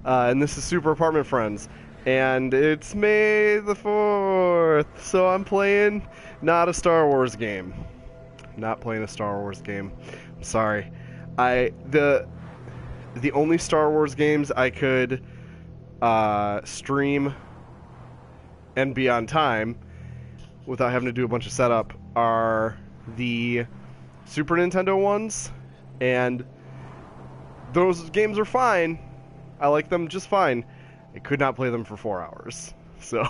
And this is Super Apartment Friends. And it's May the 4th, so I'm playing not a Star Wars game. Not playing a Star Wars game. I'm sorry. The only Star Wars games I could stream and be on time without having to do a bunch of setup are the Super Nintendo ones, and those games are fine. I like them just fine. I could not play them for 4 hours. So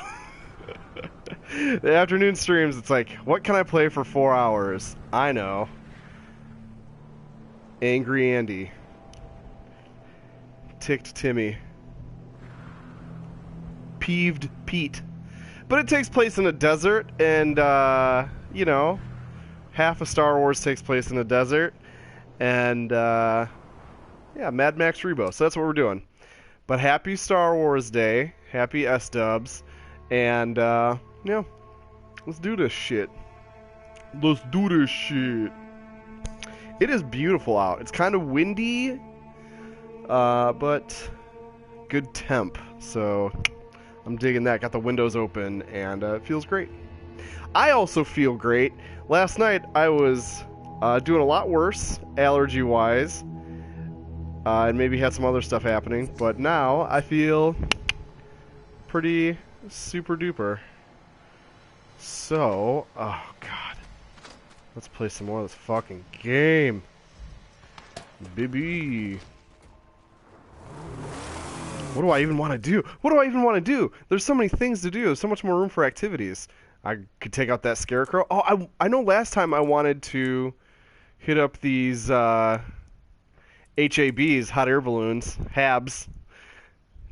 the afternoon streams, it's like, what can I play for 4 hours? I know. Angry Andy. Ticked Timmy. Peeved Pete. But it takes place in a desert, and, you know, half of Star Wars takes place in a desert, and, yeah, Mad Max Rebo. So that's what we're doing. But happy Star Wars Day. Happy S-dubs. And, yeah, let's do this shit. Let's do this shit. It is beautiful out. It's kind of windy, but good temp. So I'm digging that. Got the windows open, and it feels great. I also feel great. Last night I was doing a lot worse, allergy-wise, and maybe had some other stuff happening. But now I feel pretty super duper. So, oh god, let's play some more of this fucking game, baby. What do I even want to do? What do I even want to do? There's so many things to do. There's so much more room for activities. I could take out that scarecrow. Oh, I know last time I wanted to hit up these HABs, hot air balloons, HABs,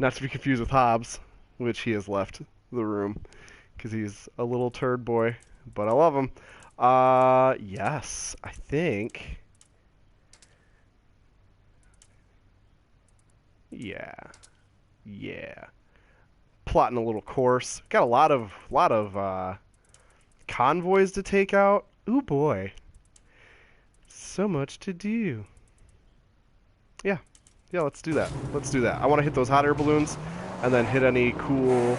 not to be confused with Hobbs, which he has left the room because he's a little turd boy, but I love him. Yes, I think. Yeah. Plotting a little course. Got a lot of convoys to take out. Ooh boy. So much to do. Yeah, let's do that. I want to hit those hot air balloons and then hit any cool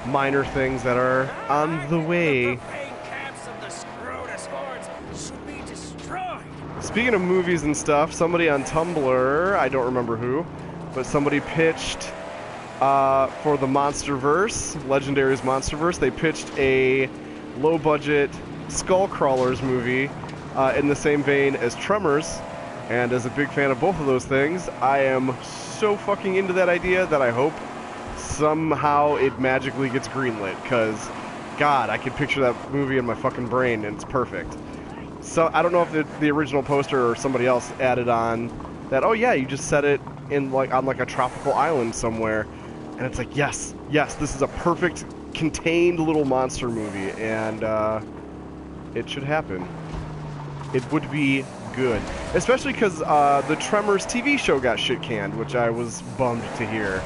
minor things that are on the way. Speaking of movies and stuff, somebody on Tumblr, I don't remember who, but somebody pitched for the Monsterverse, Legendary's Monsterverse, they pitched a low-budget Skullcrawlers movie in the same vein as Tremors. And as a big fan of both of those things, I am so fucking into that idea that I hope somehow it magically gets greenlit. Because, God, I can picture that movie in my fucking brain, and it's perfect. So I don't know if the original poster or somebody else added on that, oh yeah, you just set it in on like a tropical island somewhere. And it's like, yes, this is a perfect, contained little monster movie. And it should happen. It would be good, especially because the Tremors TV show got shit canned, which I was bummed to hear.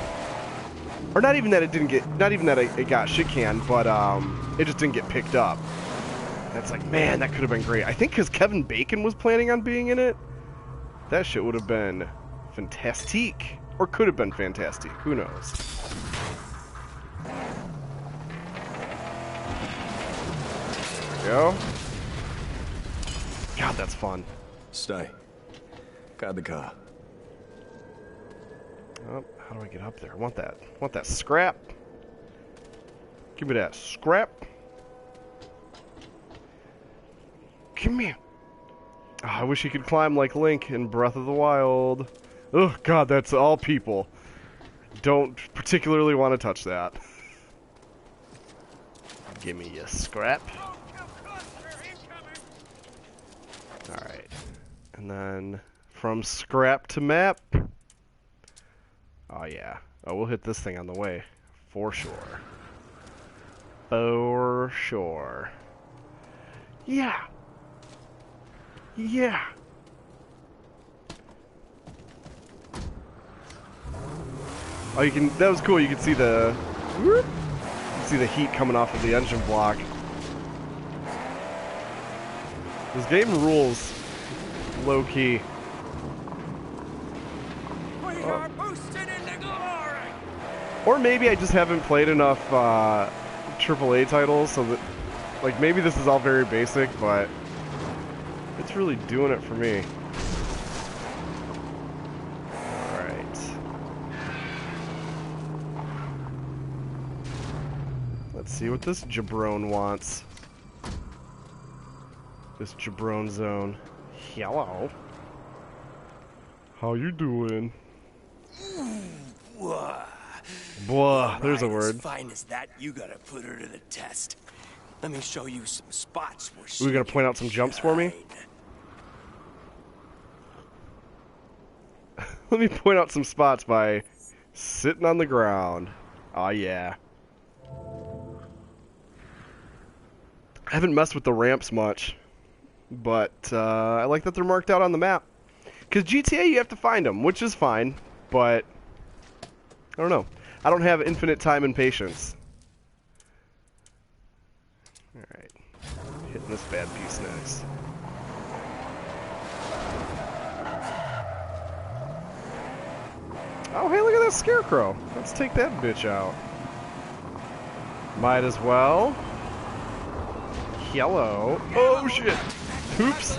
Or not even that it got shit canned, but it just didn't get picked up. And it's like, man, that could have been great. I think because Kevin Bacon was planning on being in it, that shit would have been fantastique, or could have been fantastic. Who knows? There we go. God, that's fun. Stay. Guide the car. Oh, how do I get up there? I want that scrap. Give me that scrap. Give me. Oh, I wish he could climb like Link in Breath of the Wild. Oh, God, that's all people. Don't particularly want to touch that. Give me your scrap. Alright. And then from scrap to map. Oh, yeah. Oh, we'll hit this thing on the way. For sure. For sure. Yeah. Oh, you can. That was cool. You can see the. You can see the heat coming off of the engine block. This game rules. Low key. We are boosted into glory. Or maybe I just haven't played enough AAA titles, so that, like, maybe this is all very basic, but it's really doing it for me. Alright. Let's see what this jabron wants. This jabron zone. Hello. How you doing? Blah, there's a word. As fine as that, you gotta put her to the test. Let me show you some spots where Are we gonna point out some jumps for me? Let me point out some spots by sitting on the ground. Oh yeah. I haven't messed with the ramps much, but I like that they're marked out on the map. Because GTA, you have to find them, which is fine, but I don't know. I don't have infinite time and patience. Alright. Hitting this bad piece next. Oh, hey, look at that scarecrow. Let's take that bitch out. Might as well. Hello. Oh, shit. Oops.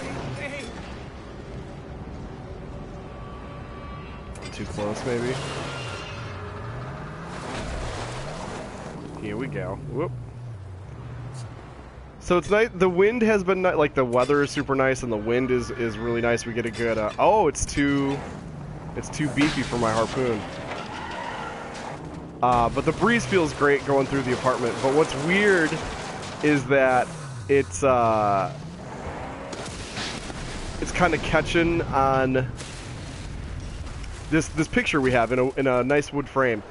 Too close, maybe. Here we go. Whoop. So it's nice. The wind has been like the weather is super nice, and the wind is really nice. We get a good. Oh, it's too beefy for my harpoon. But the breeze feels great going through the apartment. But what's weird is that it's kind of catching on this picture we have in a nice wood frame,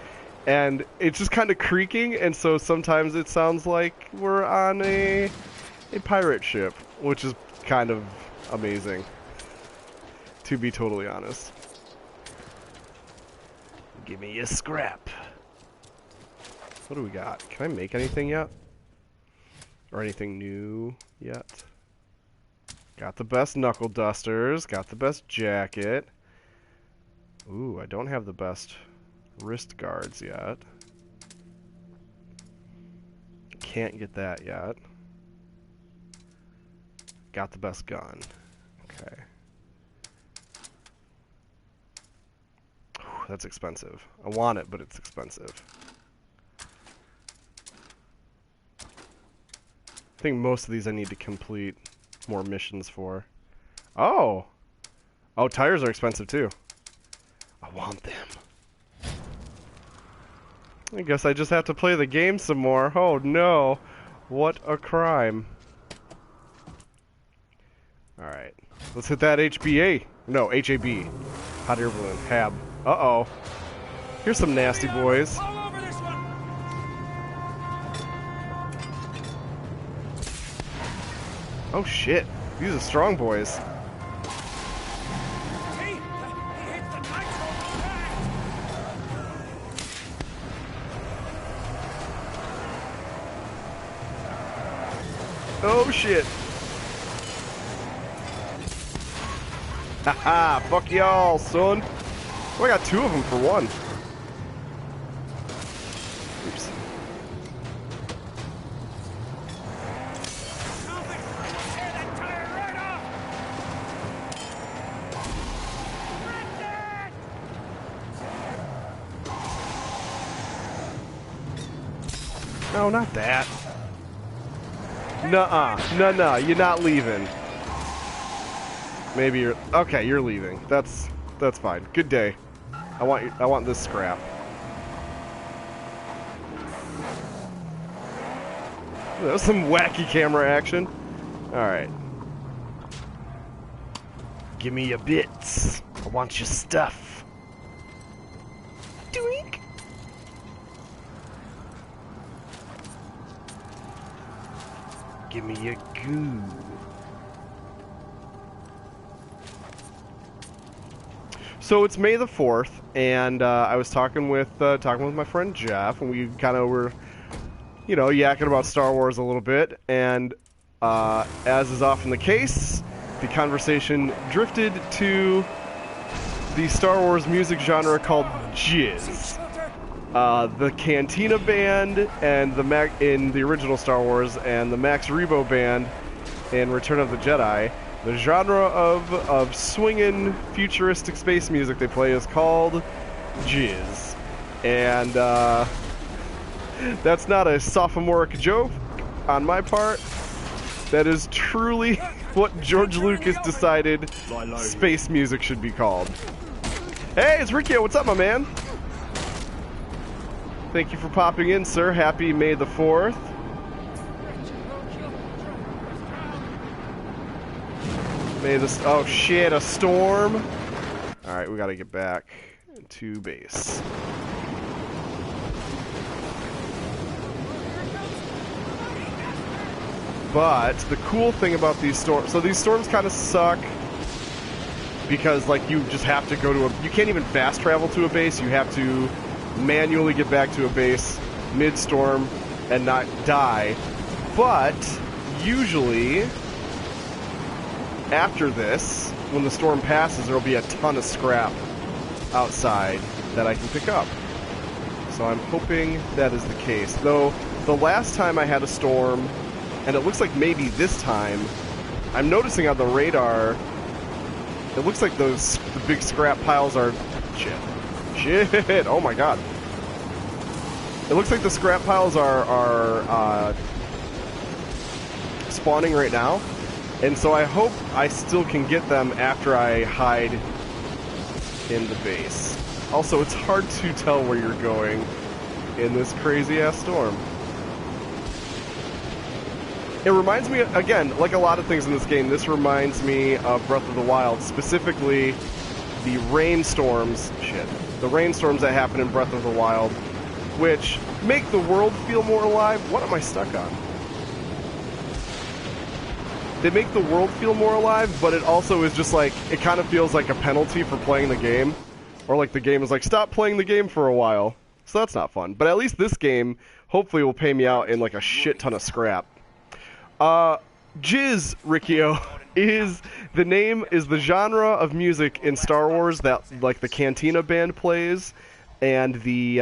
and it's just kind of creaking, and so sometimes it sounds like we're on a pirate ship, which is kind of amazing, to be totally honest. Give me a scrap. What do we got? Can I make anything yet? Or anything new yet? Got the best knuckle dusters, got the best jacket. Ooh, I don't have the best wrist guards yet. Can't get that yet. Got the best gun. Okay. Ooh, that's expensive. I want it, but it's expensive. I think most of these I need to complete more missions for. Oh! Oh, tires are expensive too. I want them. I guess I just have to play the game some more. Oh no. What a crime. Alright. Let's hit that HBA. No, HAB. Hot air balloon. HAB. Uh-oh. Here's some nasty boys. Oh shit. These are strong boys. Oh shit. Haha, fuck y'all, son. Oh, I got two of them for one. Oops. No, not that. Nuh-uh. Nuh-nuh. You're not leaving. Maybe you're... Okay, you're leaving. That's fine. Good day. I want this scrap. That was some wacky camera action. Alright. Give me your bits. I want your stuff. Doink. Give me your goo. So it's May the 4th, and I was talking with my friend Jeff, and we kind of were, you know, yakking about Star Wars a little bit, and as is often the case, the conversation drifted to the Star Wars music genre called jizz. the Cantina Band and in the original Star Wars, and the Max Rebo Band in Return of the Jedi. The genre of swinging futuristic space music they play is called jizz. And that's not a sophomoric joke on my part. That is truly what George Lucas decided space music should be called. Hey, it's Riccio. What's up, my man? Thank you for popping in, sir. Happy May the 4th. Oh shit, a storm. Alright, we gotta get back to base. But the cool thing about these storms, so these storms kind of suck because like you just have to go to you can't even fast travel to a base. You have to manually get back to a base mid-storm and not die. But usually after this, when the storm passes, there will be a ton of scrap outside that I can pick up. So I'm hoping that is the case. Though the last time I had a storm, and it looks like maybe this time, I'm noticing on the radar, it looks like the big scrap piles are... Shit! Oh my god. It looks like the scrap piles are spawning right now. And so I hope I still can get them after I hide in the base. Also, it's hard to tell where you're going in this crazy-ass storm. It reminds me, again, like a lot of things in this game, this reminds me of Breath of the Wild, specifically the rainstorms, the rainstorms that happen in Breath of the Wild, which make the world feel more alive. What am I stuck on? They make the world feel more alive, but it also is just like, it kind of feels like a penalty for playing the game. Or like the game is like, stop playing the game for a while. So that's not fun. But at least this game, hopefully, will pay me out in like a shit ton of scrap. Jizz, Riccio, is the genre of music in Star Wars that like the Cantina Band plays and the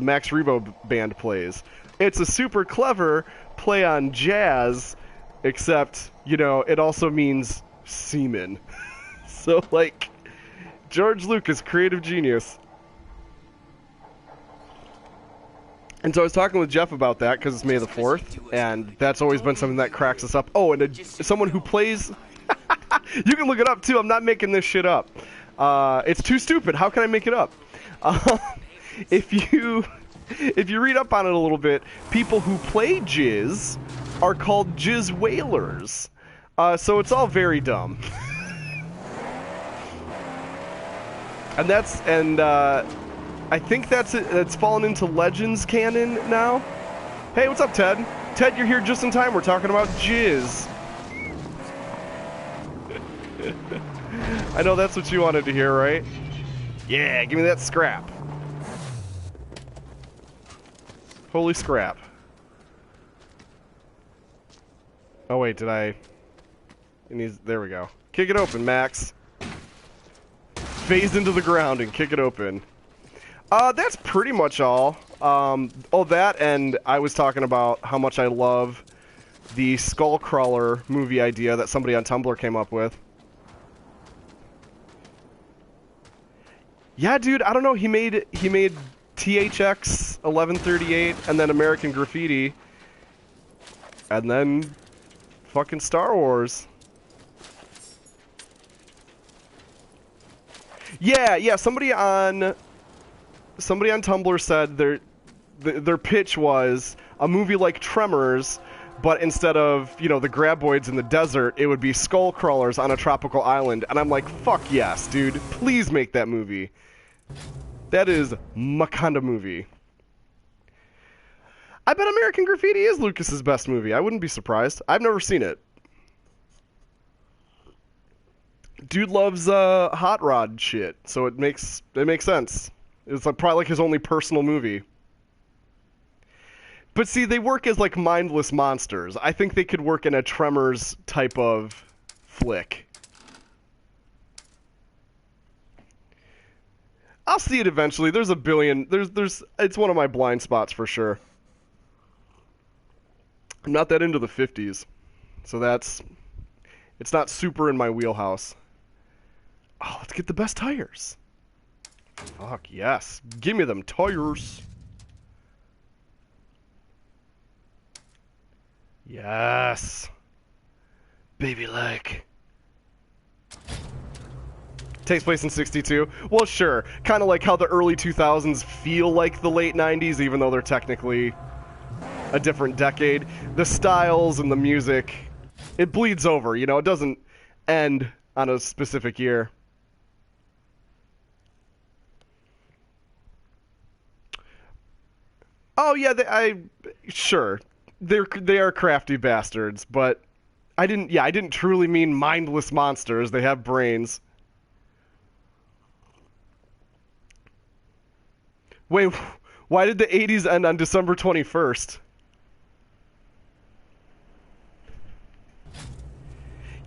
Max Rebo Band plays. It's a super clever play on jazz, except, you know, it also means semen. So, like, George Lucas, creative genius. And so I was talking with Jeff about that, because it's May the 4th, and that's always been something that cracks us up. Oh, and someone who plays... You can look it up, too. I'm not making this shit up. It's too stupid. How can I make it up? If you read up on it a little bit, people who play jizz are called jizz whalers. So it's all very dumb. And I think that's it. It's fallen into Legends canon now. Hey, what's up, Ted? Ted, you're here just in time. We're talking about jizz. I know that's what you wanted to hear, right? Yeah, give me that scrap. Holy scrap. Oh wait, did I... There we go. Kick it open, Max. Phase into the ground and kick it open. That's pretty much all. That, and I was talking about how much I love the Skullcrawler movie idea that somebody on Tumblr came up with. Yeah, dude, I don't know. He made THX 1138 and then American Graffiti and then fucking Star Wars. Yeah, somebody on Tumblr said their pitch was a movie like Tremors, but instead of, you know, the graboids in the desert, it would be skull crawlers on a tropical island. And I'm like, fuck yes, dude. Please make that movie. That is my kind of movie. I bet American Graffiti is Lucas's best movie. I wouldn't be surprised. I've never seen it. Dude loves hot rod shit, so it makes sense. It's like probably like his only personal movie. But see, they work as like mindless monsters. I think they could work in a Tremors type of flick. I'll see it eventually. There's a billion. It's one of my blind spots for sure. I'm not that into the 50s, so it's not super in my wheelhouse. Oh, let's get the best tires. Fuck yes. Give me them tires. Yes. Baby like. Takes place in 62. Well, sure. Kind of like how the early 2000s feel like the late 90s, even though they're technically a different decade. The styles and the music, it bleeds over, you know? It doesn't end on a specific year. Oh, yeah, sure. They are crafty bastards, but I didn't truly mean mindless monsters. They have brains. Wait, why did the 80s end on December 21st?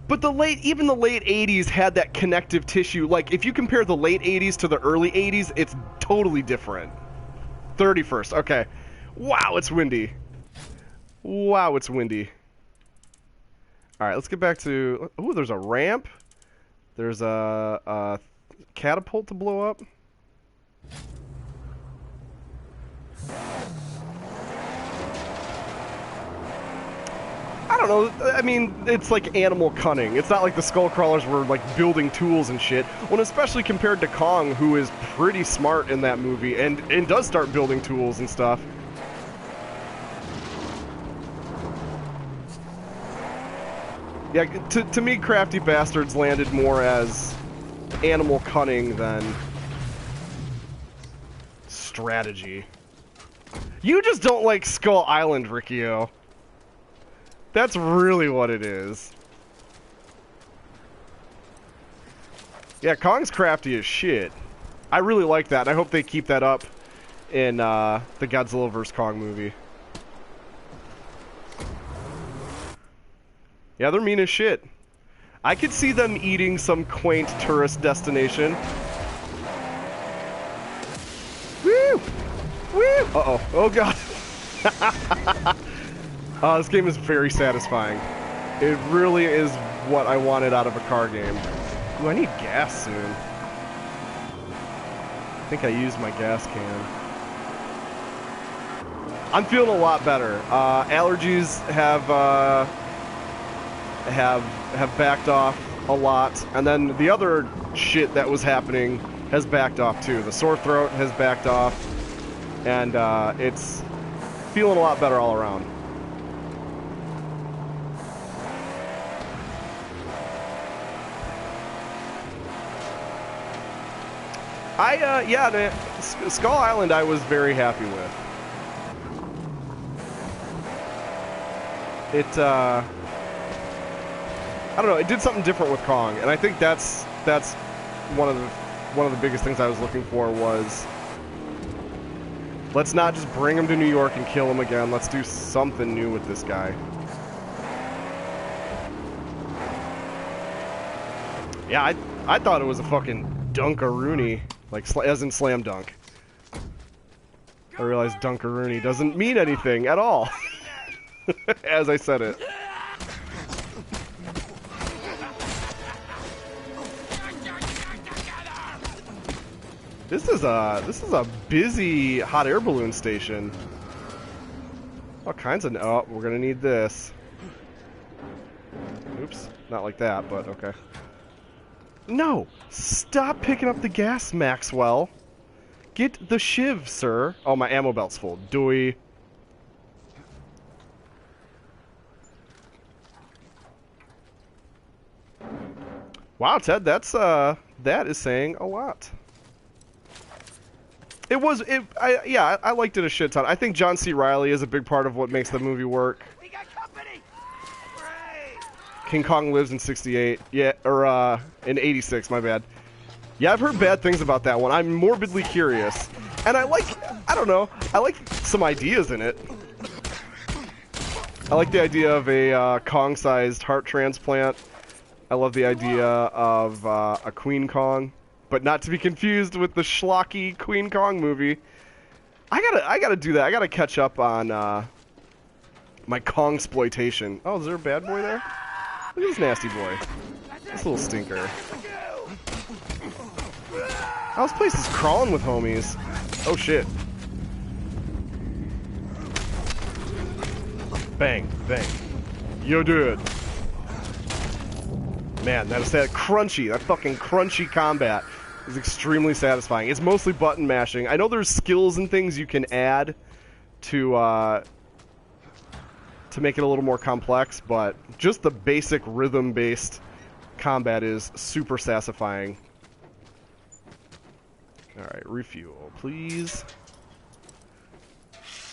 But even the late 80s had that connective tissue. Like, if you compare the late 80s to the early 80s, it's totally different. 31st, okay. Wow, it's windy. Wow, it's windy. Alright, let's get back to... Ooh, there's a ramp. There's a catapult to blow up. I don't know. I mean, it's like animal cunning. It's not like the Skullcrawlers were like building tools and shit. When especially compared to Kong, who is pretty smart in that movie and does start building tools and stuff. Yeah, to me, crafty bastards landed more as animal cunning than strategy. You just don't like Skull Island, Riccio. That's really what it is. Yeah, Kong's crafty as shit. I really like that. I hope they keep that up in the Godzilla vs. Kong movie. Yeah, they're mean as shit. I could see them eating some quaint tourist destination. Woo! Woo! Uh-oh. Oh, God. This game is very satisfying. It really is what I wanted out of a car game. Ooh, I need gas soon. I think I used my gas can. I'm feeling a lot better. Allergies have backed off a lot, and then the other shit that was happening has backed off too. The sore throat has backed off, and it's feeling a lot better all around. Yeah, man, Skull Island I was very happy with. I don't know, it did something different with Kong, and I think that's one of the biggest things I was looking for was, let's not just bring him to New York and kill him again, let's do something new with this guy. Yeah, I thought it was a fucking Dunkaroony. Like, as in slam dunk. I realized Dunkaroony doesn't mean anything at all. As I said it. This is a busy hot air balloon station. All kinds of... Oh, we're gonna need this. Oops. Not like that, but okay. No! Stop picking up the gas, Maxwell! Get the shiv, sir! Oh, my ammo belt's full. Dewey. Wow, Ted, that is saying a lot. I liked it a shit ton. I think John C. Reilly is a big part of what makes the movie work. We got company. King Kong Lives in 68. Yeah, or, in 86, my bad. Yeah, I've heard bad things about that one. I'm morbidly curious. And I like some ideas in it. I like the idea of a, Kong-sized heart transplant. I love the idea of, a Queen Kong. but not to be confused with the schlocky Queen Kong movie. I gotta do that. I gotta catch up on my Kong exploitation. Oh, is there a bad boy there? Look at this nasty boy. This little stinker. Oh, this place is crawling with homies. Oh shit. Bang, bang. Yo, dude. Man, that fucking crunchy combat is extremely satisfying. It's mostly button mashing. I know there's skills and things you can add to make it a little more complex, but just the basic rhythm-based combat is super satisfying. Alright, refuel, please.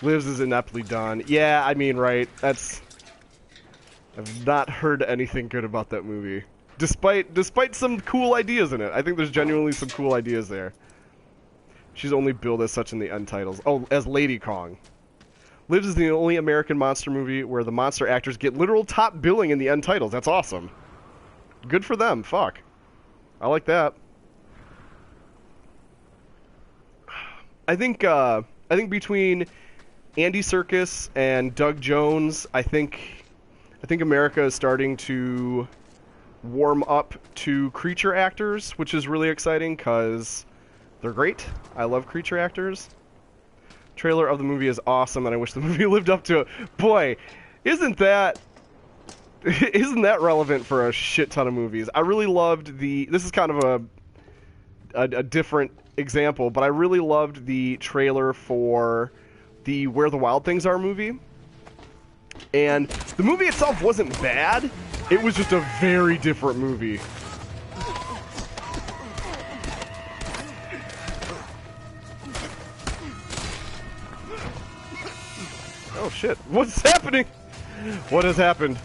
Lives is ineptly done. Yeah, I mean, right, I've not heard anything good about that movie. Despite some cool ideas in it. I think there's genuinely some cool ideas there. She's only billed as such in the end titles. Oh, as Lady Kong. Lives is the only American monster movie where the monster actors get literal top billing in the end titles. That's awesome. Good for them. Fuck. I like that. I think between Andy Serkis and Doug Jones, I think America is starting to warm up to creature actors, which is really exciting because they're great. I love creature actors. Trailer of the movie is awesome, and I wish the movie lived up to it. Boy, isn't that relevant for a shit ton of movies? I really loved this is kind of a different example, but I really loved the trailer for the Where the Wild Things Are movie. And the movie itself wasn't bad. It was just a very different movie. Oh shit, what's happening? What has happened?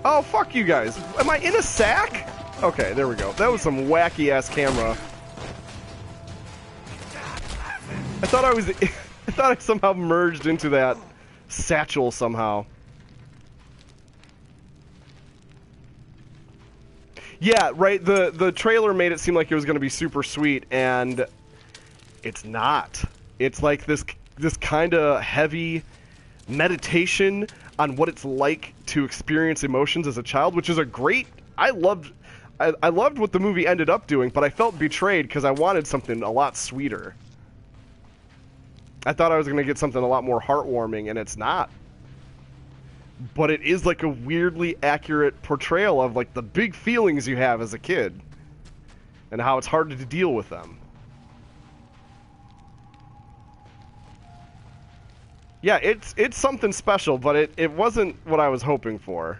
Oh, fuck you guys. Am I in a sack? Okay, there we go. That was some wacky ass camera. I thought I somehow merged into that satchel somehow. Yeah, right, the trailer made it seem like it was going to be super sweet, and it's not. It's like this kind of heavy meditation on what it's like to experience emotions as a child, which is a great... I loved what the movie ended up doing, but I felt betrayed because I wanted something a lot sweeter. I thought I was going to get something a lot more heartwarming, and it's not. But it is like a weirdly accurate portrayal of like the big feelings you have as a kid and how it's hard to deal with them. Yeah, it's something special, but it wasn't what I was hoping for.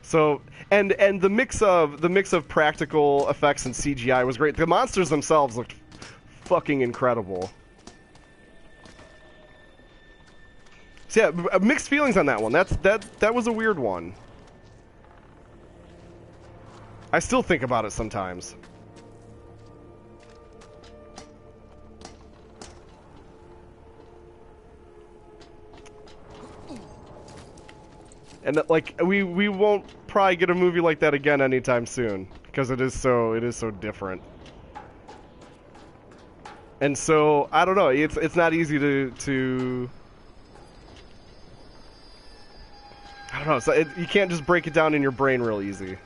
So, and the mix of practical effects and CGI was great. The monsters themselves looked fucking incredible. So yeah, mixed feelings on that one. That was a weird one. I still think about it sometimes. And like we won't probably get a movie like that again anytime soon because it is so different. And so I don't know. It's not easy to I don't know. So you can't just break it down in your brain real easy.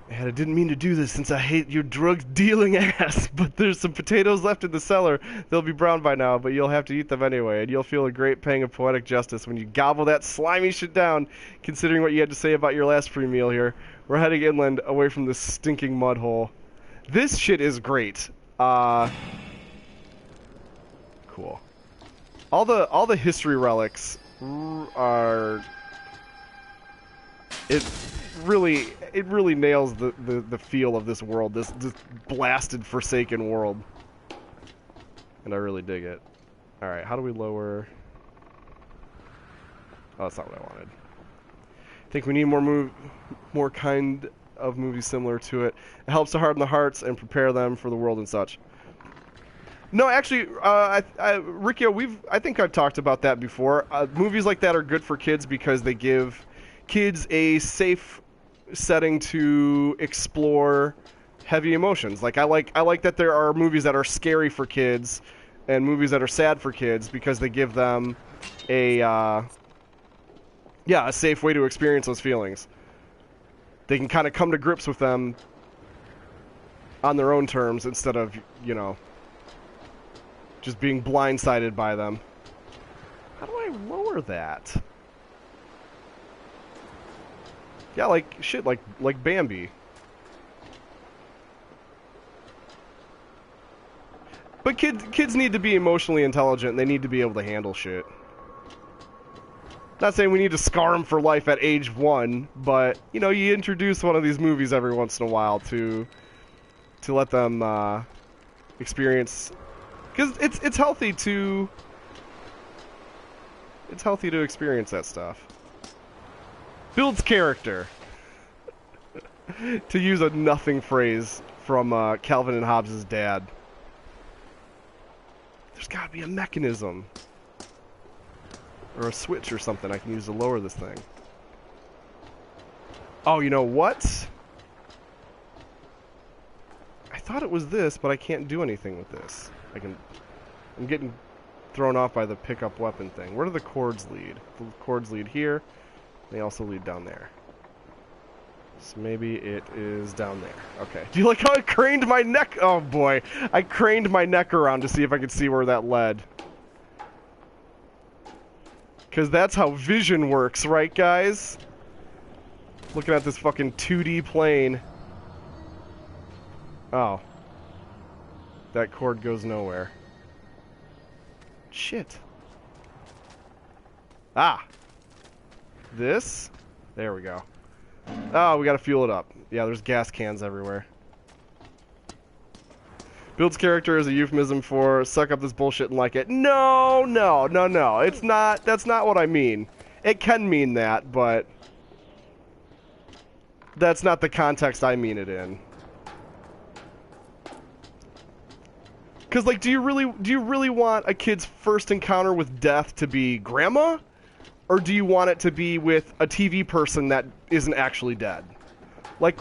And I didn't mean to do this since I hate your drug-dealing ass, but there's some potatoes left in the cellar. They'll be brown by now, but you'll have to eat them anyway, and you'll feel a great pang of poetic justice when you gobble that slimy shit down, considering what you had to say about your last free meal here. We're heading inland, away from this stinking mud hole. This shit is great. Cool. All the history relics are... It really nails the feel of this world, this blasted, forsaken world. And I really dig it. Alright, how do we lower... Oh, that's not what I wanted. I think we need more kind of movies similar to it. It helps to harden the hearts and prepare them for the world and such. No, actually, Riccio, I think I've talked about that before. Movies like that are good for kids because they give kids a safe setting to explore heavy emotions. Like I like that there are movies that are scary for kids and movies that are sad for kids because they give them a safe way to experience those feelings. They can kind of come to grips with them on their own terms instead of, just being blindsided by them. How do I lower that? Yeah, like shit, like Bambi. But kids need to be emotionally intelligent, and they need to be able to handle shit. Not saying we need to scar them for life at age 1, but, you introduce one of these movies every once in a while to let them experience... Because it's healthy to... It's healthy to experience that stuff. Builds character. To use a nothing phrase from Calvin and Hobbes' dad. There's gotta be a mechanism. Or a switch or something I can use to lower this thing. Oh, you know what? I thought it was this, but I can't do anything with this. I'm getting thrown off by the pickup weapon thing. Where do the cords lead? The cords lead here. They also lead down there. So maybe it is down there. Okay. Do you like how I craned my neck? Oh boy. I craned my neck around to see if I could see where that led. Because that's how vision works, right, guys? Looking at this fucking 2D plane. Oh. That cord goes nowhere. Shit. Ah. This? There we go. Oh, we gotta fuel it up. Yeah, there's gas cans everywhere. Builds character as a euphemism for suck up this bullshit and like it. No. It's not. That's not what I mean. It can mean that, but that's not the context I mean it in. Because, like, do you really want a kid's first encounter with death to be grandma? Or do you want it to be with a TV person that isn't actually dead? Like,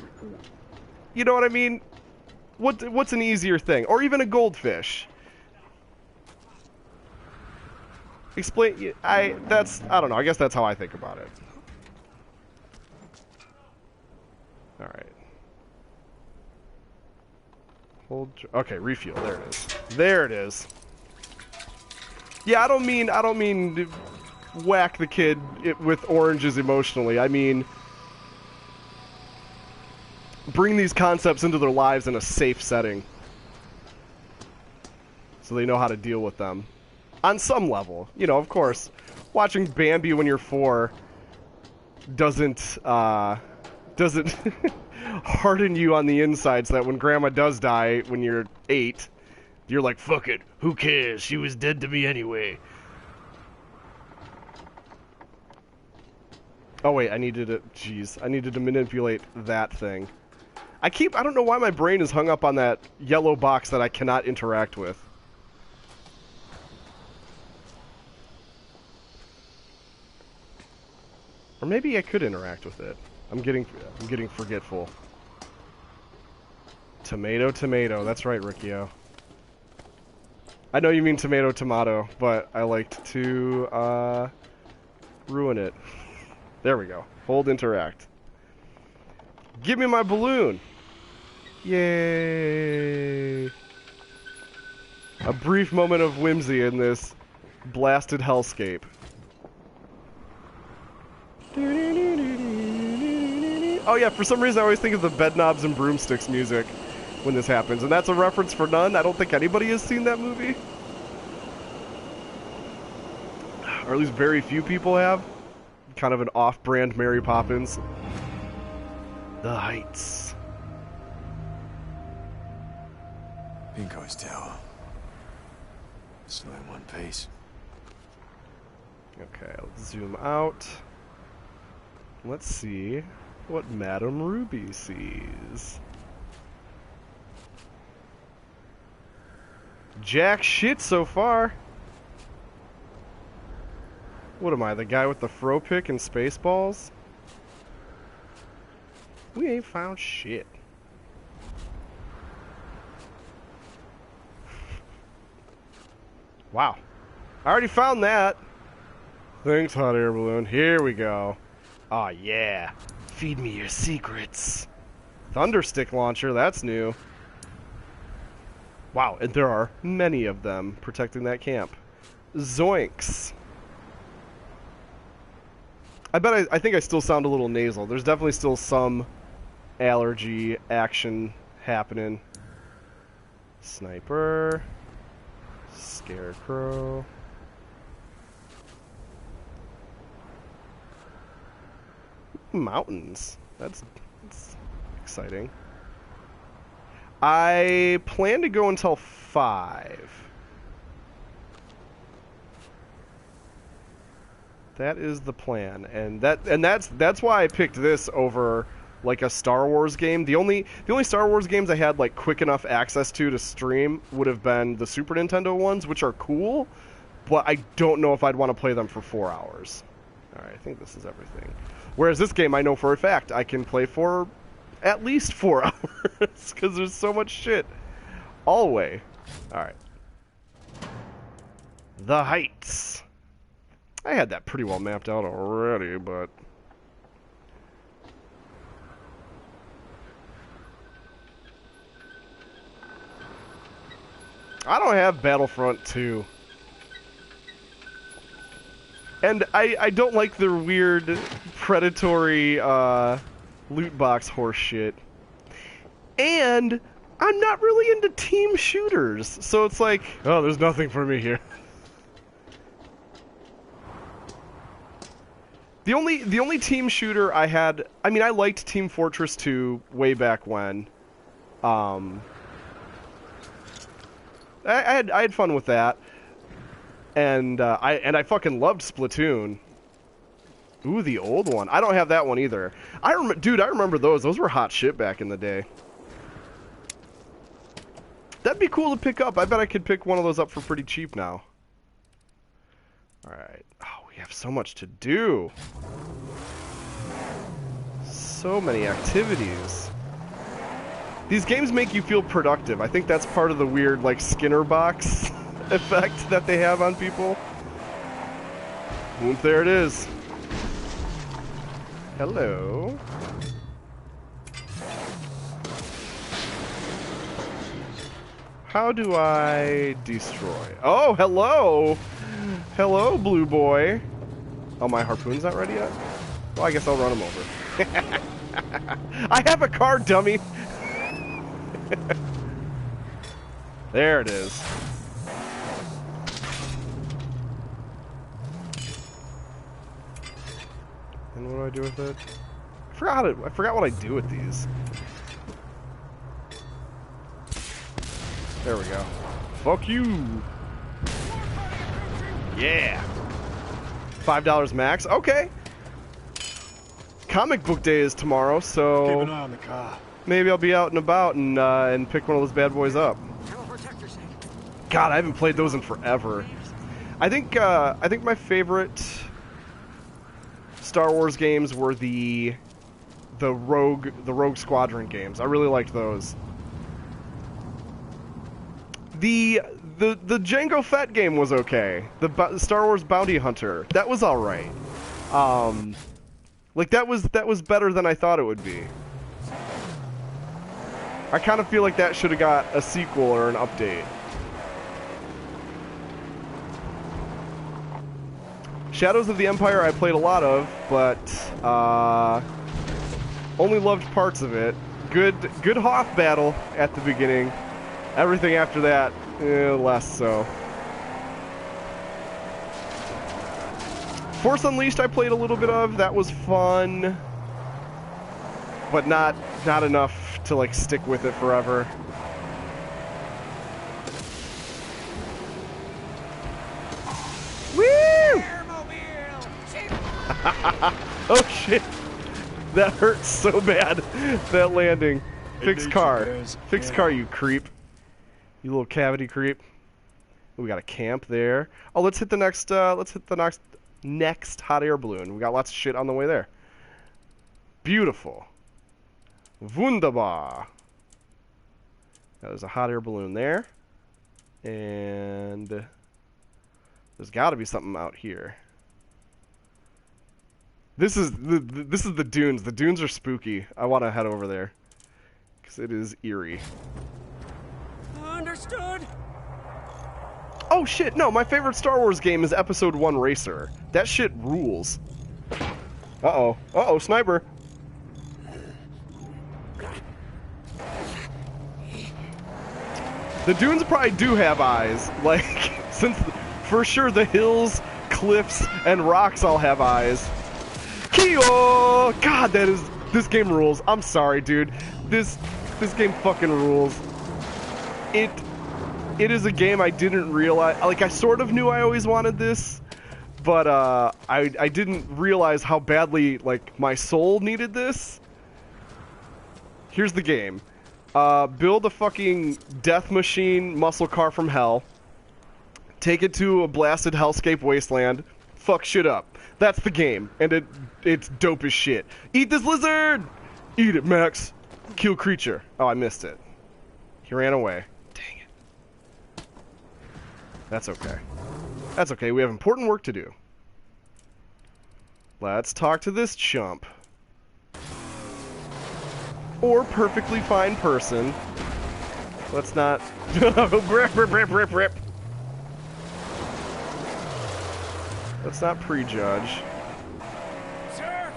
you know what I mean? What's an easier thing? Or even a goldfish? Explain. I don't know. I guess that's how I think about it. All right. Hold. Okay, refuel. There it is. There it is. Yeah, I don't mean to whack the kid with oranges emotionally. I mean, bring these concepts into their lives in a safe setting so they know how to deal with them on some level. Of course, watching Bambi when you're 4 doesn't harden you on the inside so that when grandma does die when you're 8, you're like, fuck it, who cares, she was dead to me anyway. Oh wait, I needed to manipulate that thing. I don't know why my brain is hung up on that yellow box that I cannot interact with. Or maybe I could interact with it. I'm getting forgetful. Tomato, that's right, Riccio. I know you mean tomato, but I liked to ruin it. There we go. Hold interact. Give me my balloon! Yay! A brief moment of whimsy in this blasted hellscape. Oh yeah, for some reason I always think of the Bedknobs and Broomsticks music when this happens, and that's a reference for none. I don't think anybody has seen that movie. Or at least very few people have. Kind of an off-brand Mary Poppins. The Heights. Pinko's tower. Slow in one piece. Okay, let's zoom out. Let's see what Madame Ruby sees. Jack shit so far. What am I, the guy with the fro pick and Spaceballs? We ain't found shit. Wow. I already found that. Thanks, hot air balloon. Here we go. Aw, yeah. Feed me your secrets. Thunderstick launcher, that's new. Wow, and there are many of them protecting that camp. Zoinks. I think I still sound a little nasal. There's definitely still some allergy action happening. Sniper. Scarecrow. Mountains. That's exciting. I plan to go until 5. That is the plan, and that's why I picked this over like a Star Wars game. The only Star Wars games I had like quick enough access to stream would have been the Super Nintendo ones, which are cool, but I don't know if I'd want to play them for 4 hours. All right, I think this is everything. Whereas this game, I know for a fact I can play for at least 4 hours because there's so much shit all the way. All right, the Heights. I had that pretty well mapped out already, but... I don't have Battlefront 2. And I don't like their weird, predatory, loot box horse shit. And I'm not really into team shooters, so it's like, oh, there's nothing for me here. The only team shooter I had, I mean, I liked Team Fortress 2 way back when. I had fun with that, and I fucking loved Splatoon. Ooh, the old one. I don't have that one either. Dude, I remember those. Those were hot shit back in the day. That'd be cool to pick up. I bet I could pick one of those up for pretty cheap now. All right. Oh, we have so much to do. So many activities. These games make you feel productive. I think that's part of the weird, like, Skinner box effect that they have on people. Boom, there it is. Hello. How do I destroy? Oh, hello! Hello, blue boy. Oh, my harpoon's not ready yet? Well, I guess I'll run him over. I have a car, dummy! There it is. And what do I do with it? I forgot what I do with these. There we go. Fuck you! Yeah! $5 max. Okay! Comic book day is tomorrow, so... Keep an eye on the car. Maybe I'll be out and about and pick one of those bad boys up. God, I haven't played those in forever. I think my favorite Star Wars games were the Rogue Squadron games. I really liked those. The Jango Fett game was okay. The Star Wars Bounty Hunter, that was all right. Like that was better than I thought it would be. I kind of feel like that should have got a sequel or an update. Shadows of the Empire I played a lot of, but only loved parts of it. Good Hoth battle at the beginning. Everything after that, less so. Force Unleashed I played a little bit of. That was fun, but not enough to like stick with it forever. Woo! Oh shit! That hurts so bad. That landing. Fix car. Fix car, you creep. You little cavity creep. We got a camp there. Oh, let's hit the next. Next hot air balloon. We got lots of shit on the way there. Beautiful. Wunderbar. There's a hot air balloon there. And there's got to be something out here. This is the dunes. The dunes are spooky. I want to head over there because it is eerie. Understood. Oh shit! No, my favorite Star Wars game is Episode 1 Racer. That shit rules. Uh oh, sniper. The dunes probably do have eyes, like since for sure the hills, cliffs, and rocks all have eyes. Kyo! God, this game rules. I'm sorry, dude. This game fucking rules. It is a game I didn't realize. Like, I sort of knew I always wanted this, but I didn't realize how badly like my soul needed this. Here's the game. Build a fucking death machine muscle car from hell. Take it to a blasted hellscape wasteland. Fuck shit up. That's the game, and it's dope as shit. Eat this lizard! Eat it, Max. Kill creature. Oh, I missed it. He ran away. Dang it. That's okay. That's okay. We have important work to do. Let's talk to this chump. Or perfectly fine person. Let's not... Rip. Let's not prejudge. Sir,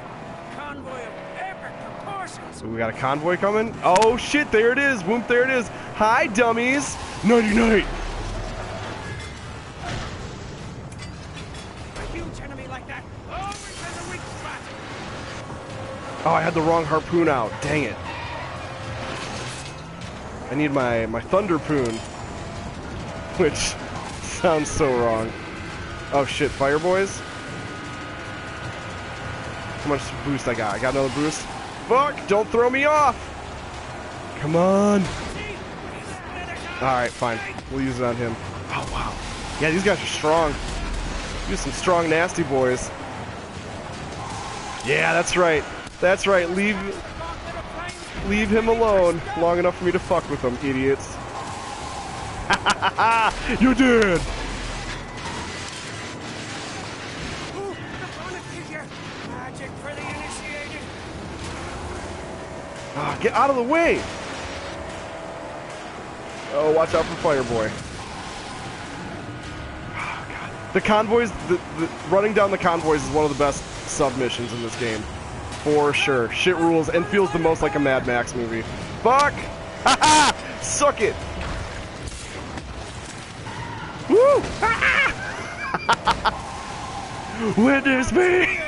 convoy of epic proportions. So we got a convoy coming? Oh shit, there it is. Whoop, there it is. Hi, dummies. Nighty-night. A huge enemy like that always has a weak spot. Oh, I had the wrong harpoon out. Dang it. I need my thunder poon. Which sounds so wrong. Oh shit, fire boys. How much boost I got? I got another boost. Fuck! Don't throw me off! Come on! Alright, fine. We'll use it on him. Oh wow. Yeah, these guys are strong. These are some strong, nasty boys. Yeah, that's right. That's right. Leave him alone long enough for me to fuck with them, idiots. You're dead! Magic for the initiated. Ah, get out of the way! Oh, watch out for Fireboy. Oh, God. The convoys, the running down the convoys is one of the best submissions in this game. For sure. Shit rules and feels the most like a Mad Max movie. Fuck! Haha! Suck it! Woo! Witness me!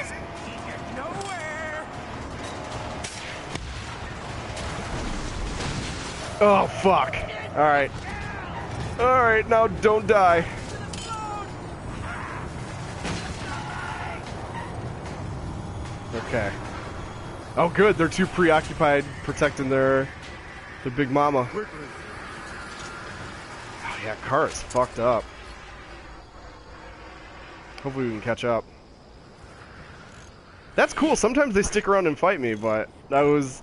Oh, fuck. Alright. Alright, now don't die. Okay. Oh, good. They're too preoccupied protecting their big mama. Oh, yeah, car is fucked up. Hopefully we can catch up. That's cool. Sometimes they stick around and fight me, but I was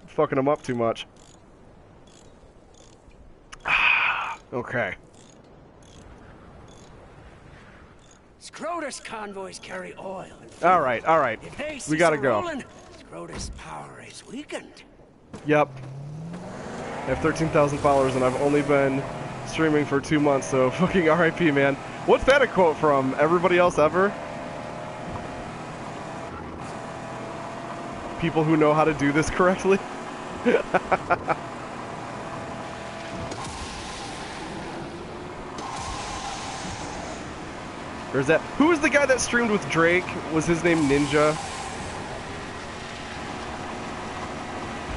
fucking them up too much. Okay. Scrotus convoys carry oil. All right. We gotta go. Scrotus power is weakened. Yep. I have 13,000 followers and I've only been streaming for 2 months, so fucking RIP, man. What's that a quote from? Everybody else ever? People who know how to do this correctly? There's that. Who was the guy that streamed with Drake? Was his name Ninja?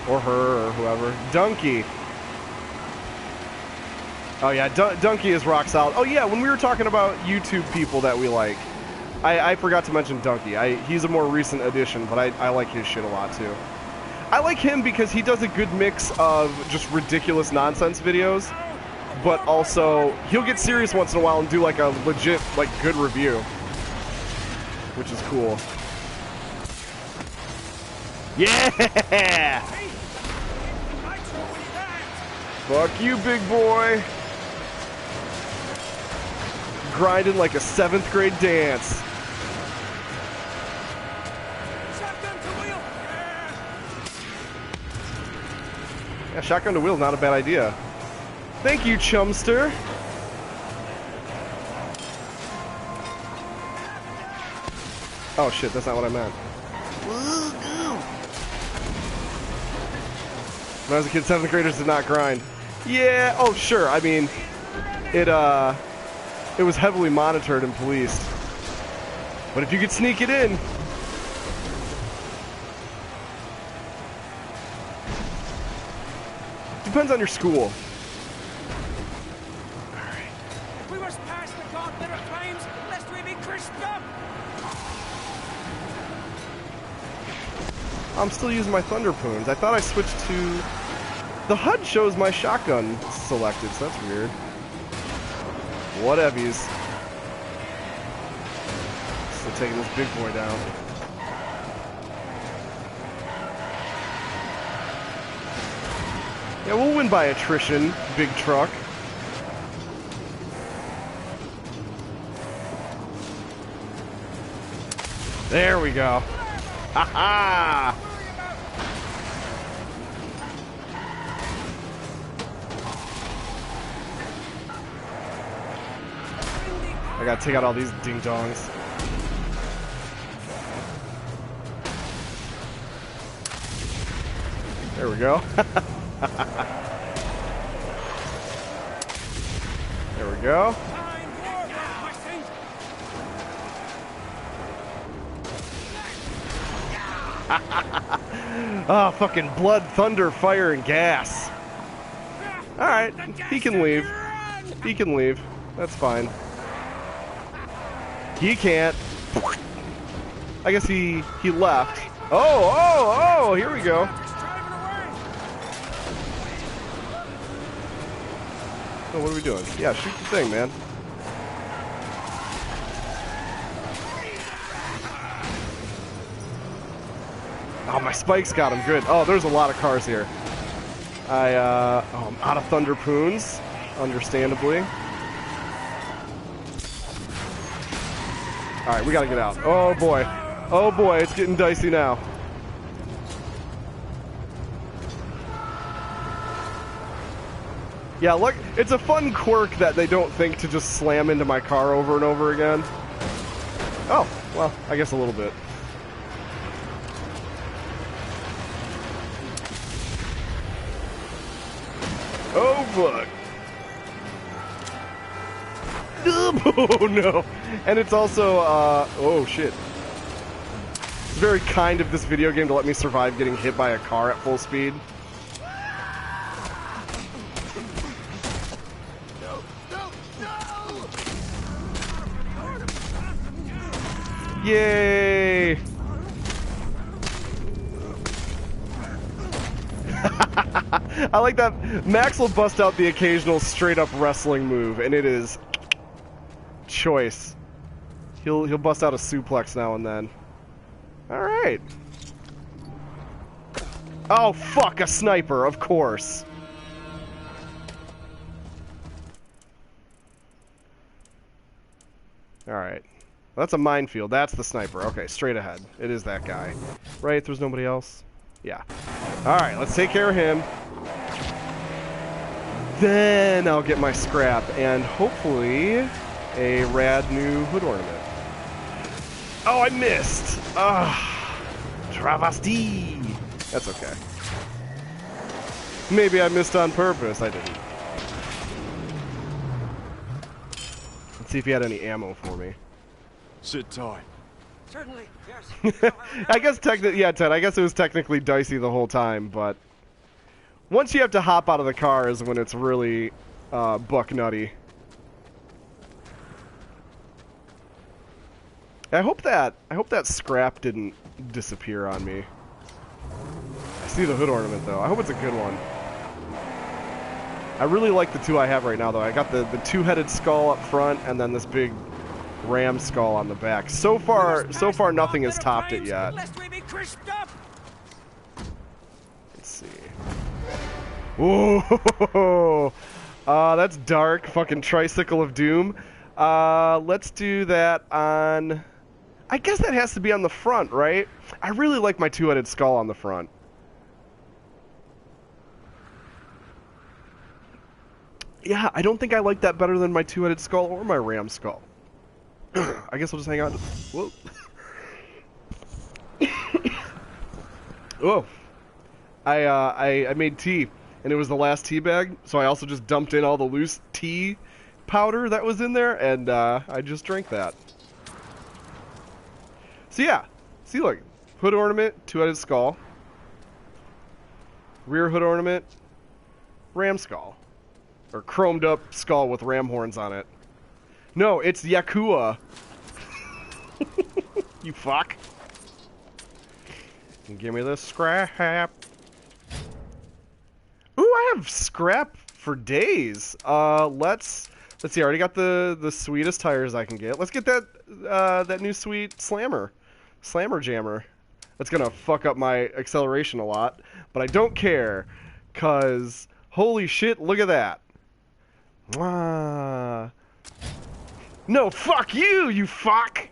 Or her, or whoever. Donkey. Oh yeah, Donkey is rock solid. Oh yeah, when we were talking about YouTube people that we like, I forgot to mention Donkey. He's a more recent addition, but I like his shit a lot too. I like him because he does a good mix of just ridiculous nonsense videos, but also he'll get serious once in a while and do like a legit, like, good review, which is cool. Yeah! Fuck you, big boy. Grinding like a 7th grade dance. Shotgun to wheel. Yeah, shotgun to wheel, not a bad idea. Thank you, chumster. Oh shit, that's not what I meant. When I was a kid, 7th graders did not grind. Yeah, oh sure, I mean, it was heavily monitored and policed. But if you could sneak it in... Depends on your school. Alright. We must pass the gauntlet of flames, lest we be crisped up! I'm still using my Thunderpoons. I thought I switched to... The HUD shows my shotgun selected, so that's weird. Whatevies. Still taking this big boy down. Yeah, we'll win by attrition, big truck. There we go. Ha ha! I gotta take out all these ding-dongs. There we go. There we go. Oh, fucking blood, thunder, fire, and gas. Alright, he can leave. He can leave. That's fine. He can't. I guess he left. Oh, here we go. So what are we doing? Yeah, shoot the thing, man. Oh, my spikes got him good. Oh, there's a lot of cars here. I'm out of Thunderpoons, understandably. Alright, we gotta get out. Oh boy. Oh boy, it's getting dicey now. Yeah, look, it's a fun quirk that they don't think to just slam into my car over and over again. Oh, well, I guess a little bit. Oh, fuck. Oh, no. And it's also, oh, shit. It's very kind of this video game to let me survive getting hit by a car at full speed. Yay! I like that. Max will bust out the occasional straight-up wrestling move, and it is choice. He'll bust out a suplex now and then. All right. Oh fuck! A sniper, of course. All right. Well, that's a minefield. That's the sniper. Okay, straight ahead. It is that guy. Right? There's nobody else? Yeah. Alright, let's take care of him. Then I'll get my scrap and hopefully a rad new hood ornament. Oh, I missed! Ah, travesty! That's okay. Maybe I missed on purpose. I didn't. Let's see if he had any ammo for me. Sit tight. Certainly, yes. I guess yeah, Ted, I guess it was technically dicey the whole time, but once you have to hop out of the car is when it's really buck nutty. I hope that scrap didn't disappear on me. I see the hood ornament though. I hope it's a good one. I really like the two I have right now though. I got the two-headed skull up front and then this big ram skull on the back. So far nothing has topped it yet. Lest we be crisped up. Whoa! That's dark. Fucking Tricycle of Doom. Let's do that on... I guess that has to be on the front, right? I really like my two-headed skull on the front. Yeah, I don't think I like that better than my two-headed skull or my ram skull. I guess I'll just hang on to... Whoa. Whoa. I made tea, and it was the last tea bag, so I also just dumped in all the loose tea powder that was in there, and I just drank that. So yeah, see, look, hood ornament, two-headed skull, rear hood ornament, ram skull, or chromed up skull with ram horns on it. No, it's Yakua. You fuck. Give me the scrap. Ooh, I have scrap for days. Let's see. I already got the sweetest tires I can get. Let's get that that new sweet slammer jammer. That's gonna fuck up my acceleration a lot, but I don't care, cause holy shit, look at that. Mwah. No, fuck you, you fuck.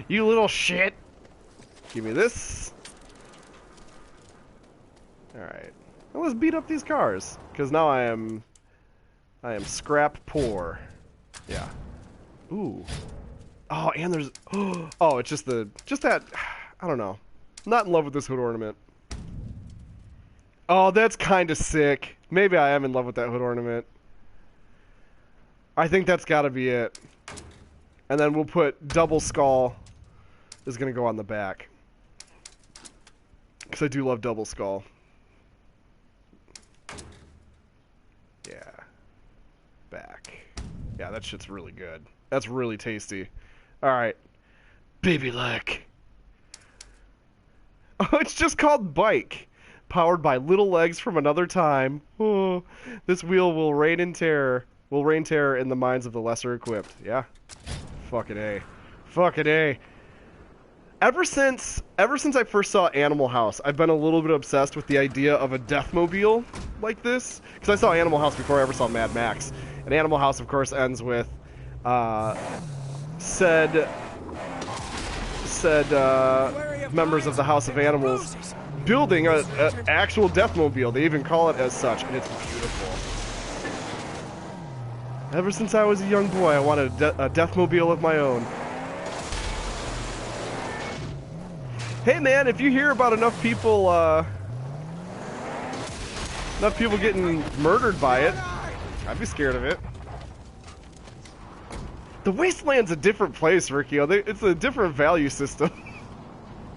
You little shit. Give me this. Alright. Well, let's beat up these cars. Because now I am scrap poor. Yeah. Ooh. Oh, and there's... Oh, it's just that... I don't know. I'm not in love with this hood ornament. Oh, that's kind of sick. Maybe I am in love with that hood ornament. I think that's got to be it. And then we'll put double skull is going to go on the back. Because I do love double skull. Yeah. Back. Yeah, that shit's really good. That's really tasty. Alright. Baby Luck. Oh, it's just called Bike. Powered by little legs from another time. Oh, this wheel will rain terror in the minds of the lesser equipped. Yeah. Fucking A. Fucking A. Ever since I first saw Animal House, I've been a little bit obsessed with the idea of a deathmobile like this. Because I saw Animal House before I ever saw Mad Max. And Animal House, of course, ends with said members of the House of Animals building an actual deathmobile. They even call it as such, and it's beautiful. Ever since I was a young boy, I wanted a deathmobile of my own. Hey man, if you hear about enough people getting murdered by it, I'd be scared of it. The Wasteland's a different place, Riccio. It's a different value system.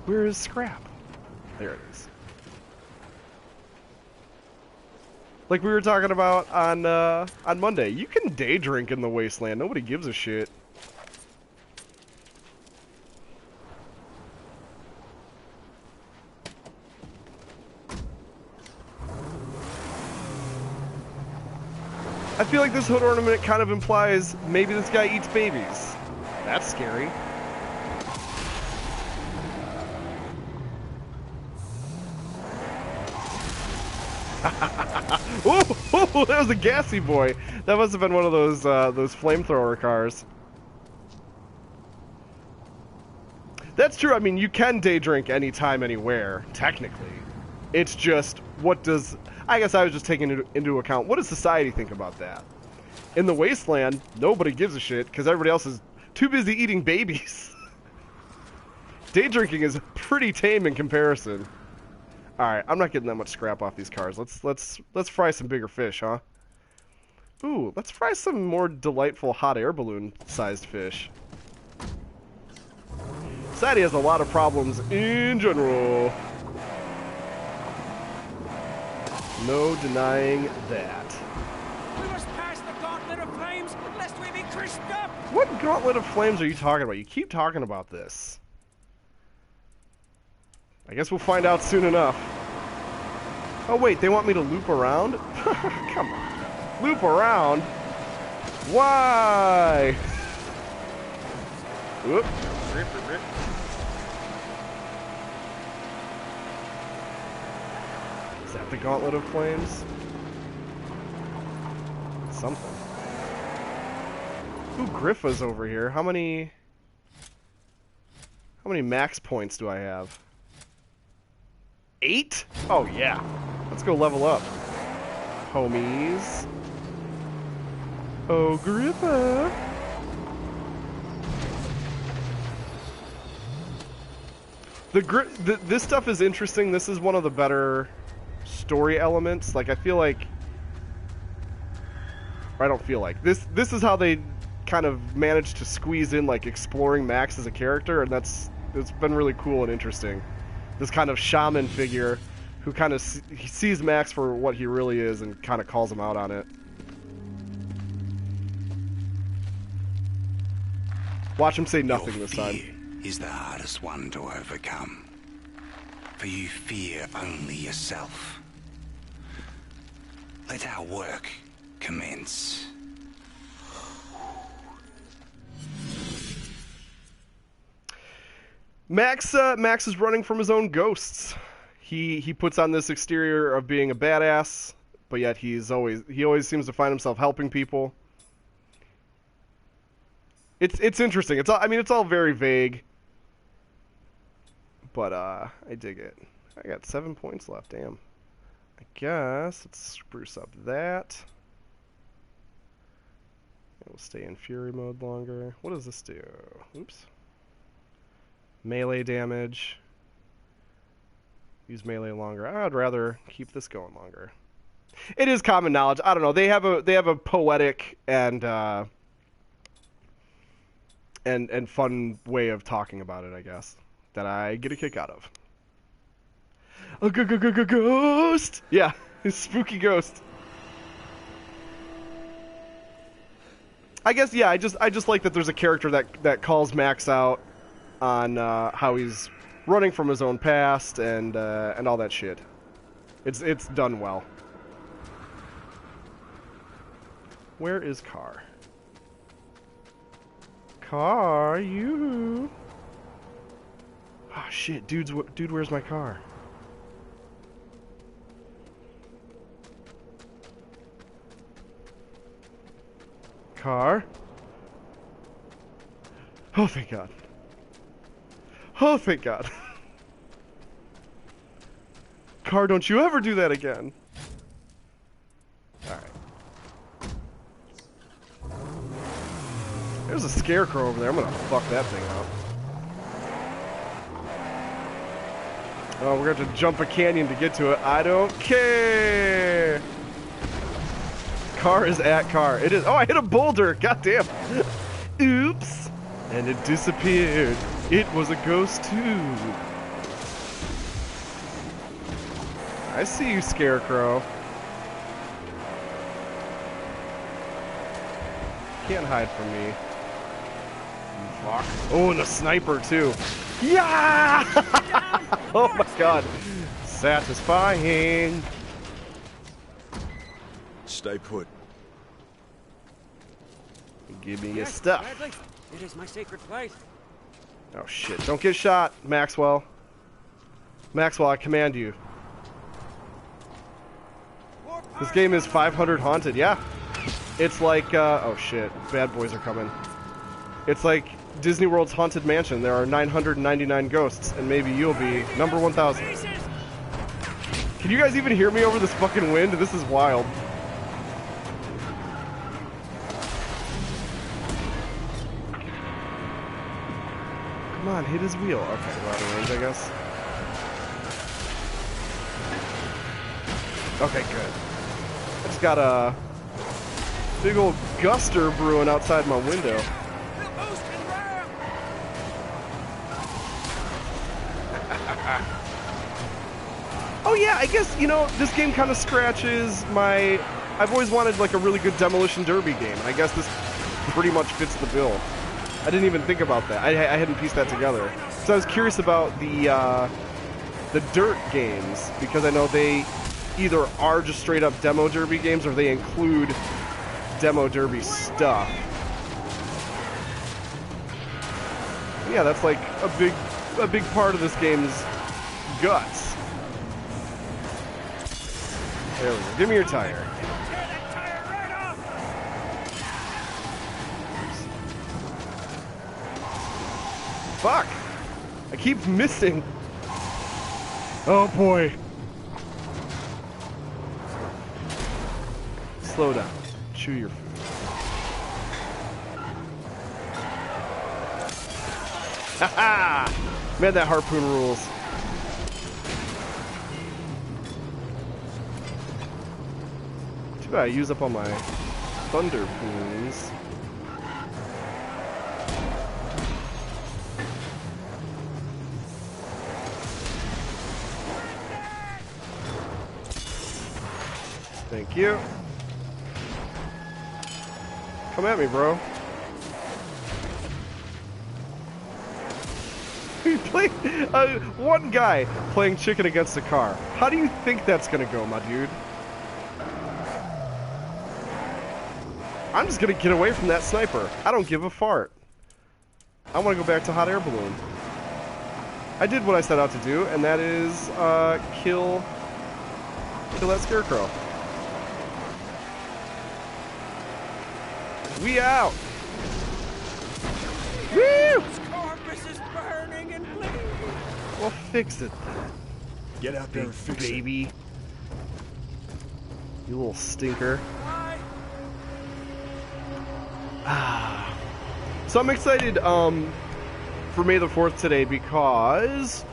Where is scrap? There it is. Like we were talking about on Monday, you can day drink in the Wasteland. Nobody gives a shit. I feel like this hood ornament kind of implies maybe this guy eats babies. That's scary. Oh, that was a gassy boy. That must have been one of those flamethrower cars. That's true. I mean, you can day drink anytime, anywhere, technically. It's just, what does... I guess I was just taking it into account, what does society think about that? In the Wasteland, nobody gives a shit, because everybody else is too busy eating babies. Day drinking is pretty tame in comparison. Alright, I'm not getting that much scrap off these cars. Let's fry some bigger fish, huh? Ooh, let's fry some more delightful hot air balloon sized fish. Society has a lot of problems in general. No denying that. We must pass the gauntlet of flames, lest we be crisped up! What gauntlet of flames are you talking about? You keep talking about this. I guess we'll find out soon enough. Oh wait, they want me to loop around? Come on. Loop around? Why? Whoop. Gauntlet of Flames. Something. Ooh, Griffa's over here. How many max points do I have? 8? Oh yeah. Let's go level up. Homies. Oh, Griffa. This stuff is interesting. This is one of the better story elements. Like, I feel like... I don't feel like. This is how they kind of managed to squeeze in, like, exploring Max as a character, and it's been really cool and interesting. This kind of shaman figure who kind of he sees Max for what he really is and kind of calls him out on it. Watch him say nothing this time. Your fear is the hardest one to overcome. For you fear only yourself. Let our work commence. Max is running from his own ghosts. He puts on this exterior of being a badass, but yet he always seems to find himself helping people. It's interesting. It's all very vague, but I dig it. I got 7 points left. Damn. I guess let's spruce up that. We'll stay in Fury mode longer. What does this do? Oops. Melee damage. Use melee longer. I'd rather keep this going longer. It is common knowledge. I don't know. They have a poetic and fun way of talking about it, I guess, that I get a kick out of. A ghost. Yeah, spooky ghost. I guess yeah. I just like that there's a character that calls Max out on how he's running from his own past and all that shit. It's done well. Where is Car? Car, you. Ah, oh, shit, dude, where's my car? Car? Oh, thank God. Oh, thank God. Car, don't you ever do that again. Alright. There's a scarecrow over there. I'm gonna fuck that thing up. Oh, we're gonna have to jump a canyon to get to it. I don't care. Car is at car. It is. Oh, I hit a boulder. Goddamn. Oops. And it disappeared. It was a ghost too. I see you, Scarecrow. Can't hide from me. You fuck. Oh, and a sniper too. Yeah! Oh my God. Satisfying. Stay put. Give me your stuff. Gladly. It is my sacred place. Oh shit, don't get shot, Maxwell. Maxwell, I command you. This game is 500 haunted, yeah. It's like, oh shit, bad boys are coming. It's like Disney World's Haunted Mansion. There are 999 ghosts, and maybe you'll be number 1000. Can you guys even hear me over this fucking wind? This is wild. Come on, hit his wheel. Okay, we're out of range, I guess. Okay, good. I just got a big old guster brewing outside my window. Oh yeah, I guess, you know, this game kind of scratches my... I've always wanted like a really good Demolition Derby game, and I guess this pretty much fits the bill. I didn't even think about that. I hadn't pieced that together. So I was curious about the Dirt games, because I know they either are just straight up Demo Derby games or they include Demo Derby stuff. Yeah, that's like a big part of this game's guts. There we go. Give me your tire. Tear that tire right off! Fuck! I keep missing. Oh boy. Slow down. Chew your food. Haha! Man, that harpoon rules. Too bad I use up all my thunder poons. Thank you. Come at me, bro. You play one guy playing chicken against a car. How do you think that's gonna go, my dude? I'm just gonna get away from that sniper. I don't give a fart. I want to go back to hot air balloon. I did what I set out to do, and that is kill that scarecrow. We out. Woo! His carcass is burning and bleeding. Well, fix it then. Get out there and fix it. Baby. You little stinker. So I'm excited for May the 4th today because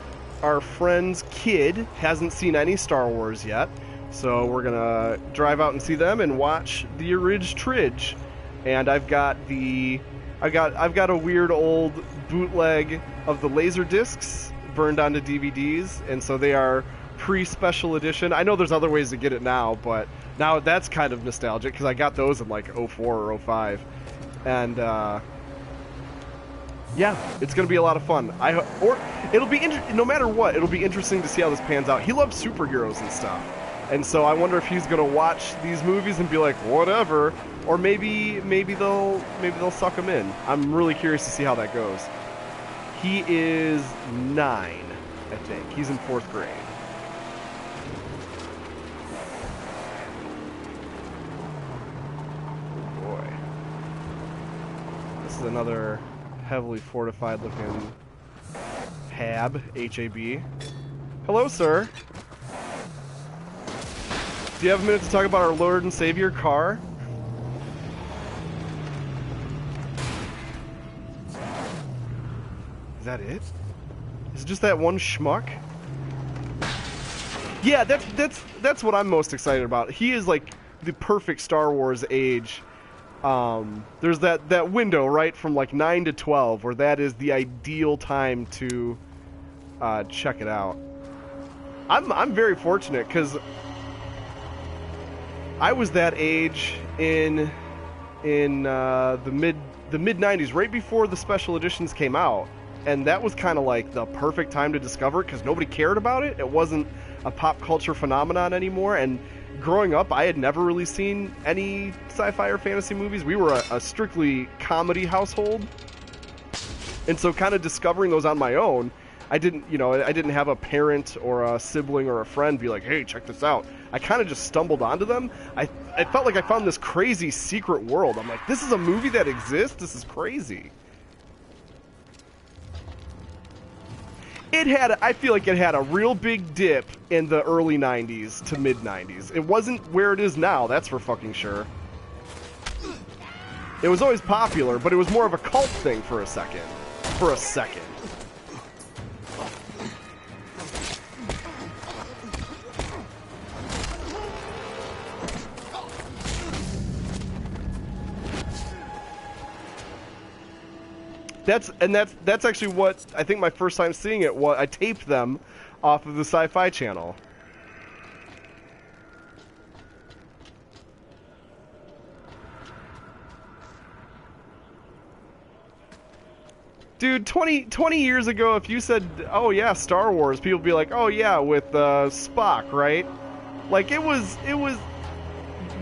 our friend's kid hasn't seen any Star Wars yet. So we're gonna drive out and see them and watch the Tridge. And I've got a weird old bootleg of the laser discs burned onto DVDs, and so they are pre-special edition. I know there's other ways to get it now, but now that's kind of nostalgic because I got those in like 04 or 05. And yeah, it's gonna be a lot of fun. It'll be no matter what, it'll be interesting to see how this pans out. He loves superheroes and stuff, and so I wonder if he's gonna watch these movies and be like, whatever, or maybe they'll suck him in. I'm really curious to see how that goes. He is 9, I think. He's in 4th grade. Oh boy. This is another heavily fortified looking HAB, H-A-B. Hello, sir. Do you have a minute to talk about our Lord and Savior car? Is that it? Is it just that one schmuck? Yeah, that's what I'm most excited about. He is like the perfect Star Wars age. There's that window, right, from like 9 to 12, where that is the ideal time to check it out. I'm very fortunate because I was that age in the mid 90s, right before the special editions came out, and that was kind of like the perfect time to discover it because nobody cared about it. It wasn't a pop culture phenomenon anymore, and growing up, I had never really seen any sci-fi or fantasy movies. We were a strictly comedy household, and so kind of discovering those on my own, I didn't have a parent or a sibling or a friend be like, hey, check this out. I kind of just stumbled onto them. I felt like I found this crazy secret world. I'm like, this is a movie that exists? This is crazy. I feel like it had a real big dip in the early 90s to mid 90s. It wasn't where it is now, that's for fucking sure. It was always popular, but it was more of a cult thing for a second. That's actually what I think my first time seeing it was. I taped them off of the Sci-Fi Channel. Dude, 20 years ago, if you said, oh yeah, Star Wars, people would be like, oh yeah, with Spock, right? Like, it was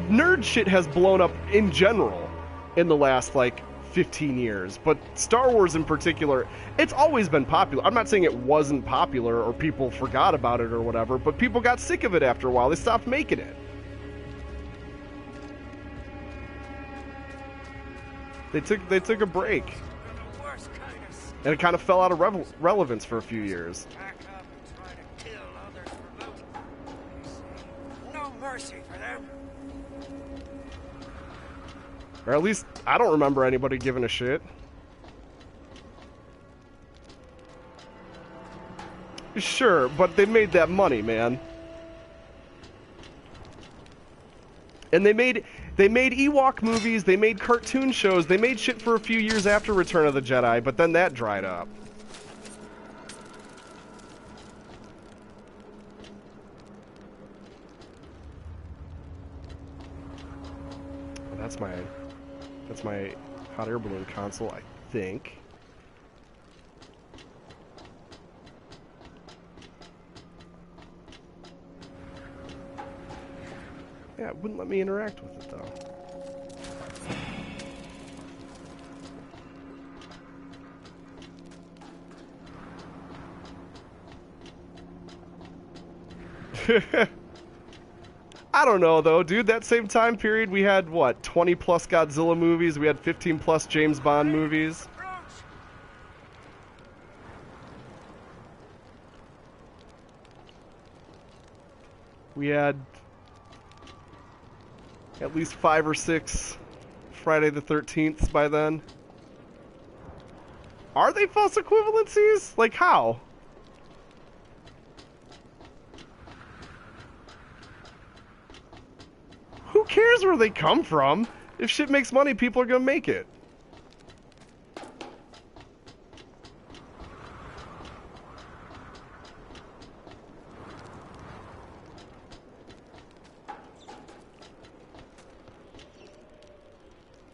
nerd shit has blown up in general in the last, like, 15 years, but Star Wars in particular, it's always been popular. I'm not saying it wasn't popular or people forgot about it or whatever, but people got sick of it after a while. They stopped making it. They took a break, The worst kind of stuff. and it kind of fell out of relevance for a few years. Pack up and try to kill others for loot. No mercy for them. Or at least I don't remember anybody giving a shit. Sure, but they made that money, man. And they made Ewok movies, they made cartoon shows, they made shit for a few years after Return of the Jedi, but then that dried up. That's my hot air balloon console, I think. Yeah, it wouldn't let me interact with it, though. I don't know, though, dude. That same time period, we had, what, 20-plus Godzilla movies? We had 15-plus James Bond movies. We had at least 5 or 6 Friday the 13th by then. Are they false equivalencies? Like, how? Who cares where they come from? If shit makes money, people are gonna make it.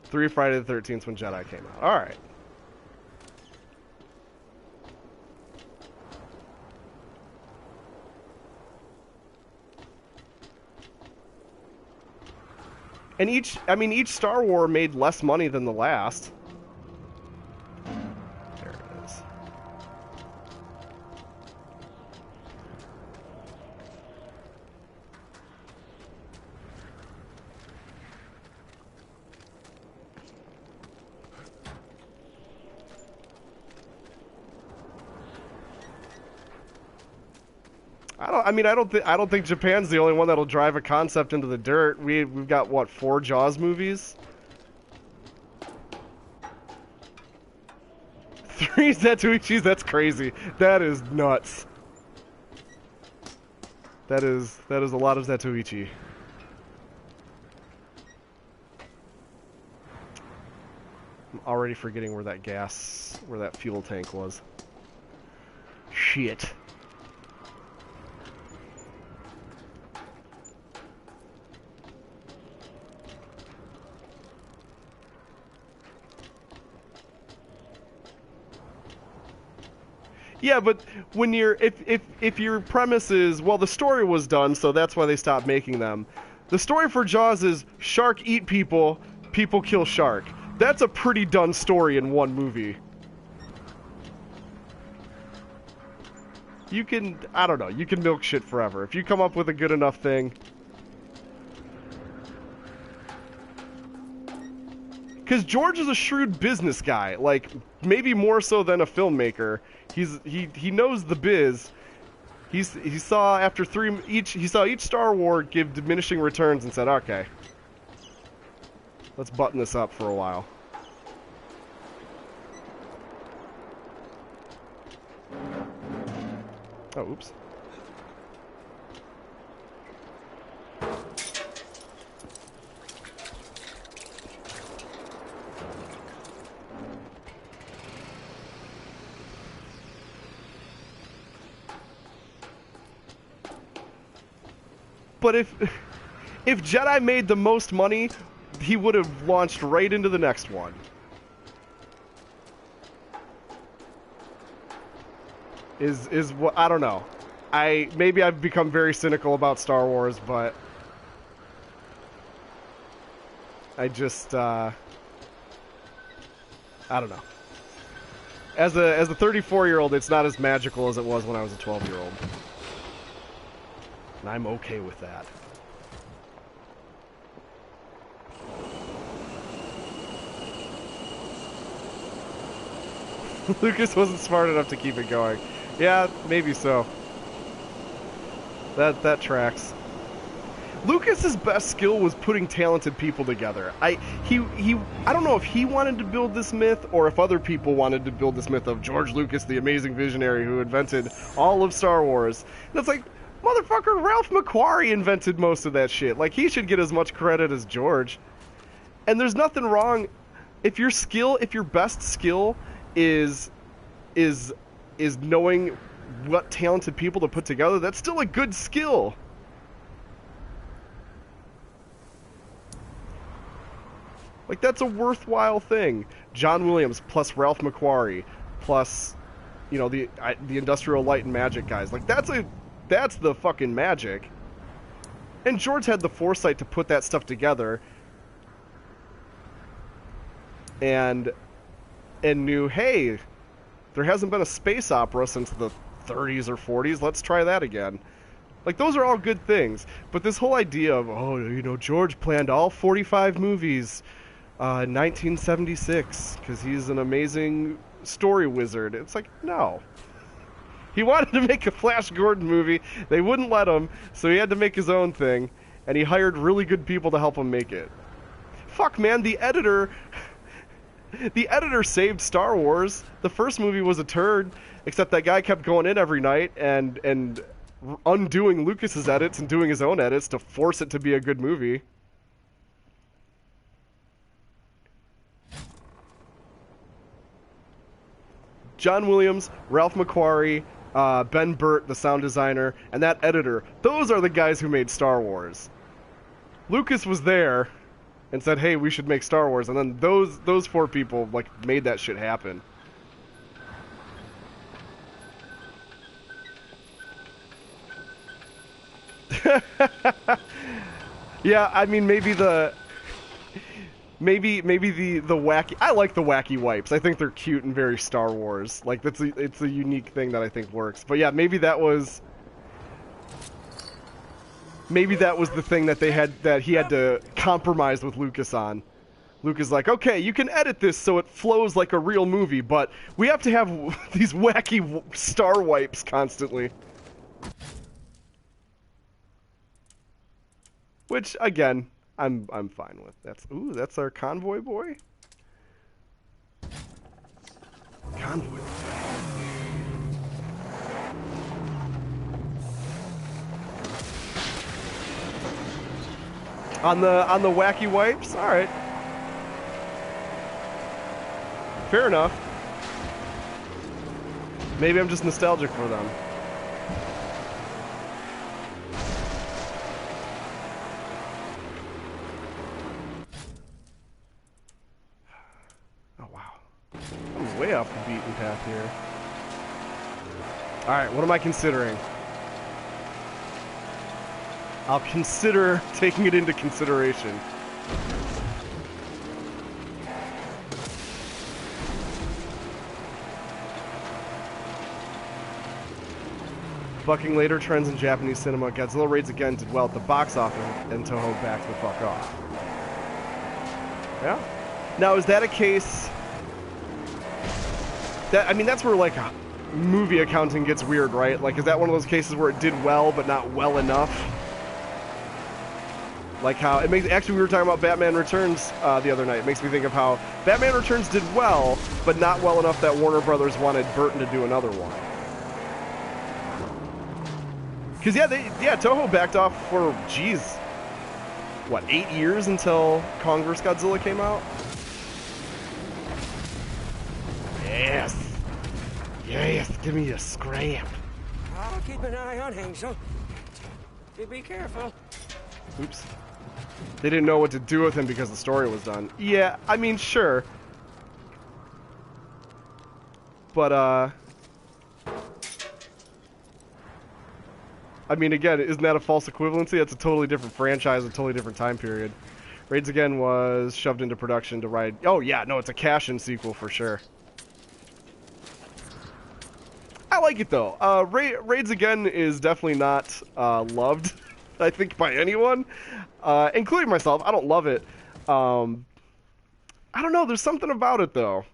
Three Friday the 13th when Jedi came out. Alright. And each Star Wars made less money than the last. There it is. I don't think Japan's the only one that'll drive a concept into the dirt. We've got what, 4 Jaws movies? 3 Zatoichis? That's crazy. That is nuts. That is a lot of Zatoichi. I'm already forgetting where that fuel tank was. Shit. Yeah, but when if your premise is, well, the story was done, so that's why they stopped making them. The story for Jaws is shark eat people, people kill shark. That's a pretty done story in one movie. You can, I don't know, you can milk shit forever. If you come up with a good enough thing. Because George is a shrewd business guy, like, maybe more so than a filmmaker. He knows the biz. He saw each Star Wars give diminishing returns and said, okay, let's button this up for a while. Oh, oops. But if Jedi made the most money, he would have launched right into the next one. Is what, I don't know. Maybe I've become very cynical about Star Wars, but I just I don't know. As a 34-year-old, it's not as magical as it was when I was a 12-year-old. And I'm okay with that. Lucas wasn't smart enough to keep it going. Yeah, maybe so. That tracks. Lucas's best skill was putting talented people together. I don't know if he wanted to build this myth or if other people wanted to build this myth of George Lucas, the amazing visionary who invented all of Star Wars. And it's like, motherfucker, Ralph McQuarrie invented most of that shit. Like, he should get as much credit as George. And there's nothing wrong if your best skill is knowing what talented people to put together. That's still a good skill. Like, that's a worthwhile thing. John Williams plus Ralph McQuarrie plus, you know, the Industrial Light and Magic guys. Like, that's the fucking magic. And George had the foresight to put that stuff together and knew, hey, there hasn't been a space opera since the 30s or 40s. Let's try that again. Like, those are all good things. But this whole idea of, oh, you know, George planned all 45 movies in 1976 because he's an amazing story wizard. It's like, no. He wanted to make a Flash Gordon movie. They wouldn't let him, so he had to make his own thing, and he hired really good people to help him make it. Fuck, man, the editor saved Star Wars. The first movie was a turd, except that guy kept going in every night and undoing Lucas's edits and doing his own edits to force it to be a good movie. John Williams, Ralph McQuarrie, Ben Burtt, the sound designer, and that editor, those are the guys who made Star Wars. Lucas was there and said, hey, we should make Star Wars, and then those four people, like, made that shit happen. Yeah, I mean, maybe the wacky... I like the wacky wipes. I think they're cute and very Star Wars. Like, it's a unique thing that I think works. But yeah, maybe that was the thing that he had to compromise with Lucas on. Lucas like, okay, you can edit this so it flows like a real movie, but we have to have these wacky star wipes constantly. Which, again, I'm fine with. That's our convoy boy? Convoy boy. On the wacky wipes? Alright. Fair enough. Maybe I'm just nostalgic for them. Oh, wow. I'm way off the beaten path here. Alright, what am I considering? I'll consider taking it into consideration. Bucking later trends in Japanese cinema, Godzilla Raids Again did well at the box office, and Toho backed the fuck off. Yeah? Now, is that a case... that's where, like, movie accounting gets weird, right? Like, is that one of those cases where it did well, but not well enough? Like how it makes... Actually, we were talking about Batman Returns the other night. It makes me think of how Batman Returns did well, but not well enough that Warner Brothers wanted Burton to do another one. Because, Toho backed off for, geez, what, 8 years until Kong vs. Godzilla came out? Yes. Yes, give me a scrap. I'll keep an eye on Hansel. You be careful. Oops. They didn't know what to do with him because the story was done. Yeah, I mean, sure. But, I mean, again, isn't that a false equivalency? That's a totally different franchise, a totally different time period. Raids Again was shoved into production to ride... Oh, yeah, no, it's a cash-in sequel for sure. I like it, though. Raids Again is definitely not loved, I think, by anyone, including myself. I don't love it. I don't know, there's something about it, though.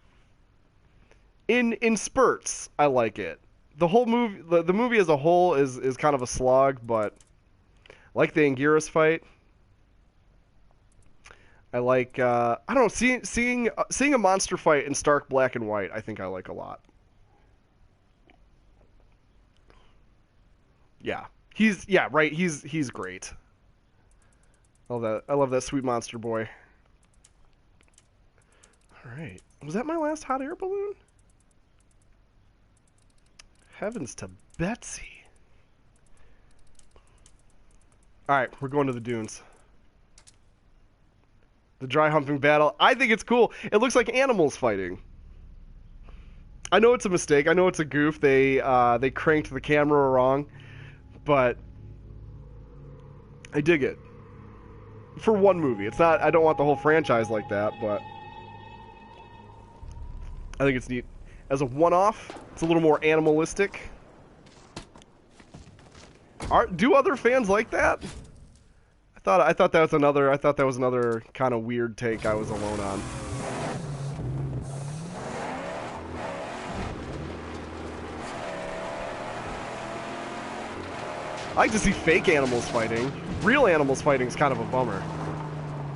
in spurts, I like it. The whole movie, the movie as a whole is kind of a slog, but I like the Anguirus fight. I like I don't know, seeing a monster fight in stark black and white. I think I like a lot. Yeah, he's great. I love that sweet monster boy. All right, was that my last hot air balloon? Heavens to Betsy. All right, we're going to the dunes. The dry humping battle. I think it's cool. It looks like animals fighting. I know it's a mistake. I know it's a goof. They cranked the camera wrong, but I dig it. For one movie. It's not. I don't want the whole franchise like that, but I think it's neat. As a one-off, it's a little more animalistic. Do other fans like that? I thought that was another kind of weird take I was alone on. I like to see fake animals fighting. Real animals fighting is kind of a bummer.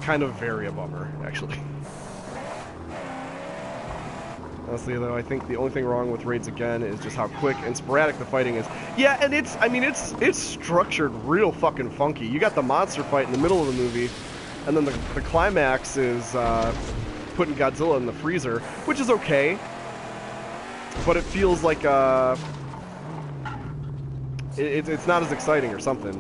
Kind of very a bummer, actually. Honestly, though, I think the only thing wrong with Raids Again is just how quick and sporadic the fighting is. Yeah, and it's structured real fucking funky. You got the monster fight in the middle of the movie, and then the climax is putting Godzilla in the freezer, which is okay, but it feels like it's not as exciting or something.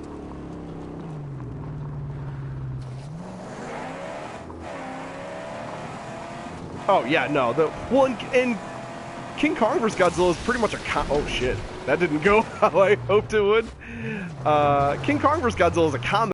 Oh yeah, no. And King Kong vs. Godzilla is pretty much a oh shit, that didn't go how I hoped it would. King Kong vs. Godzilla is a comedy.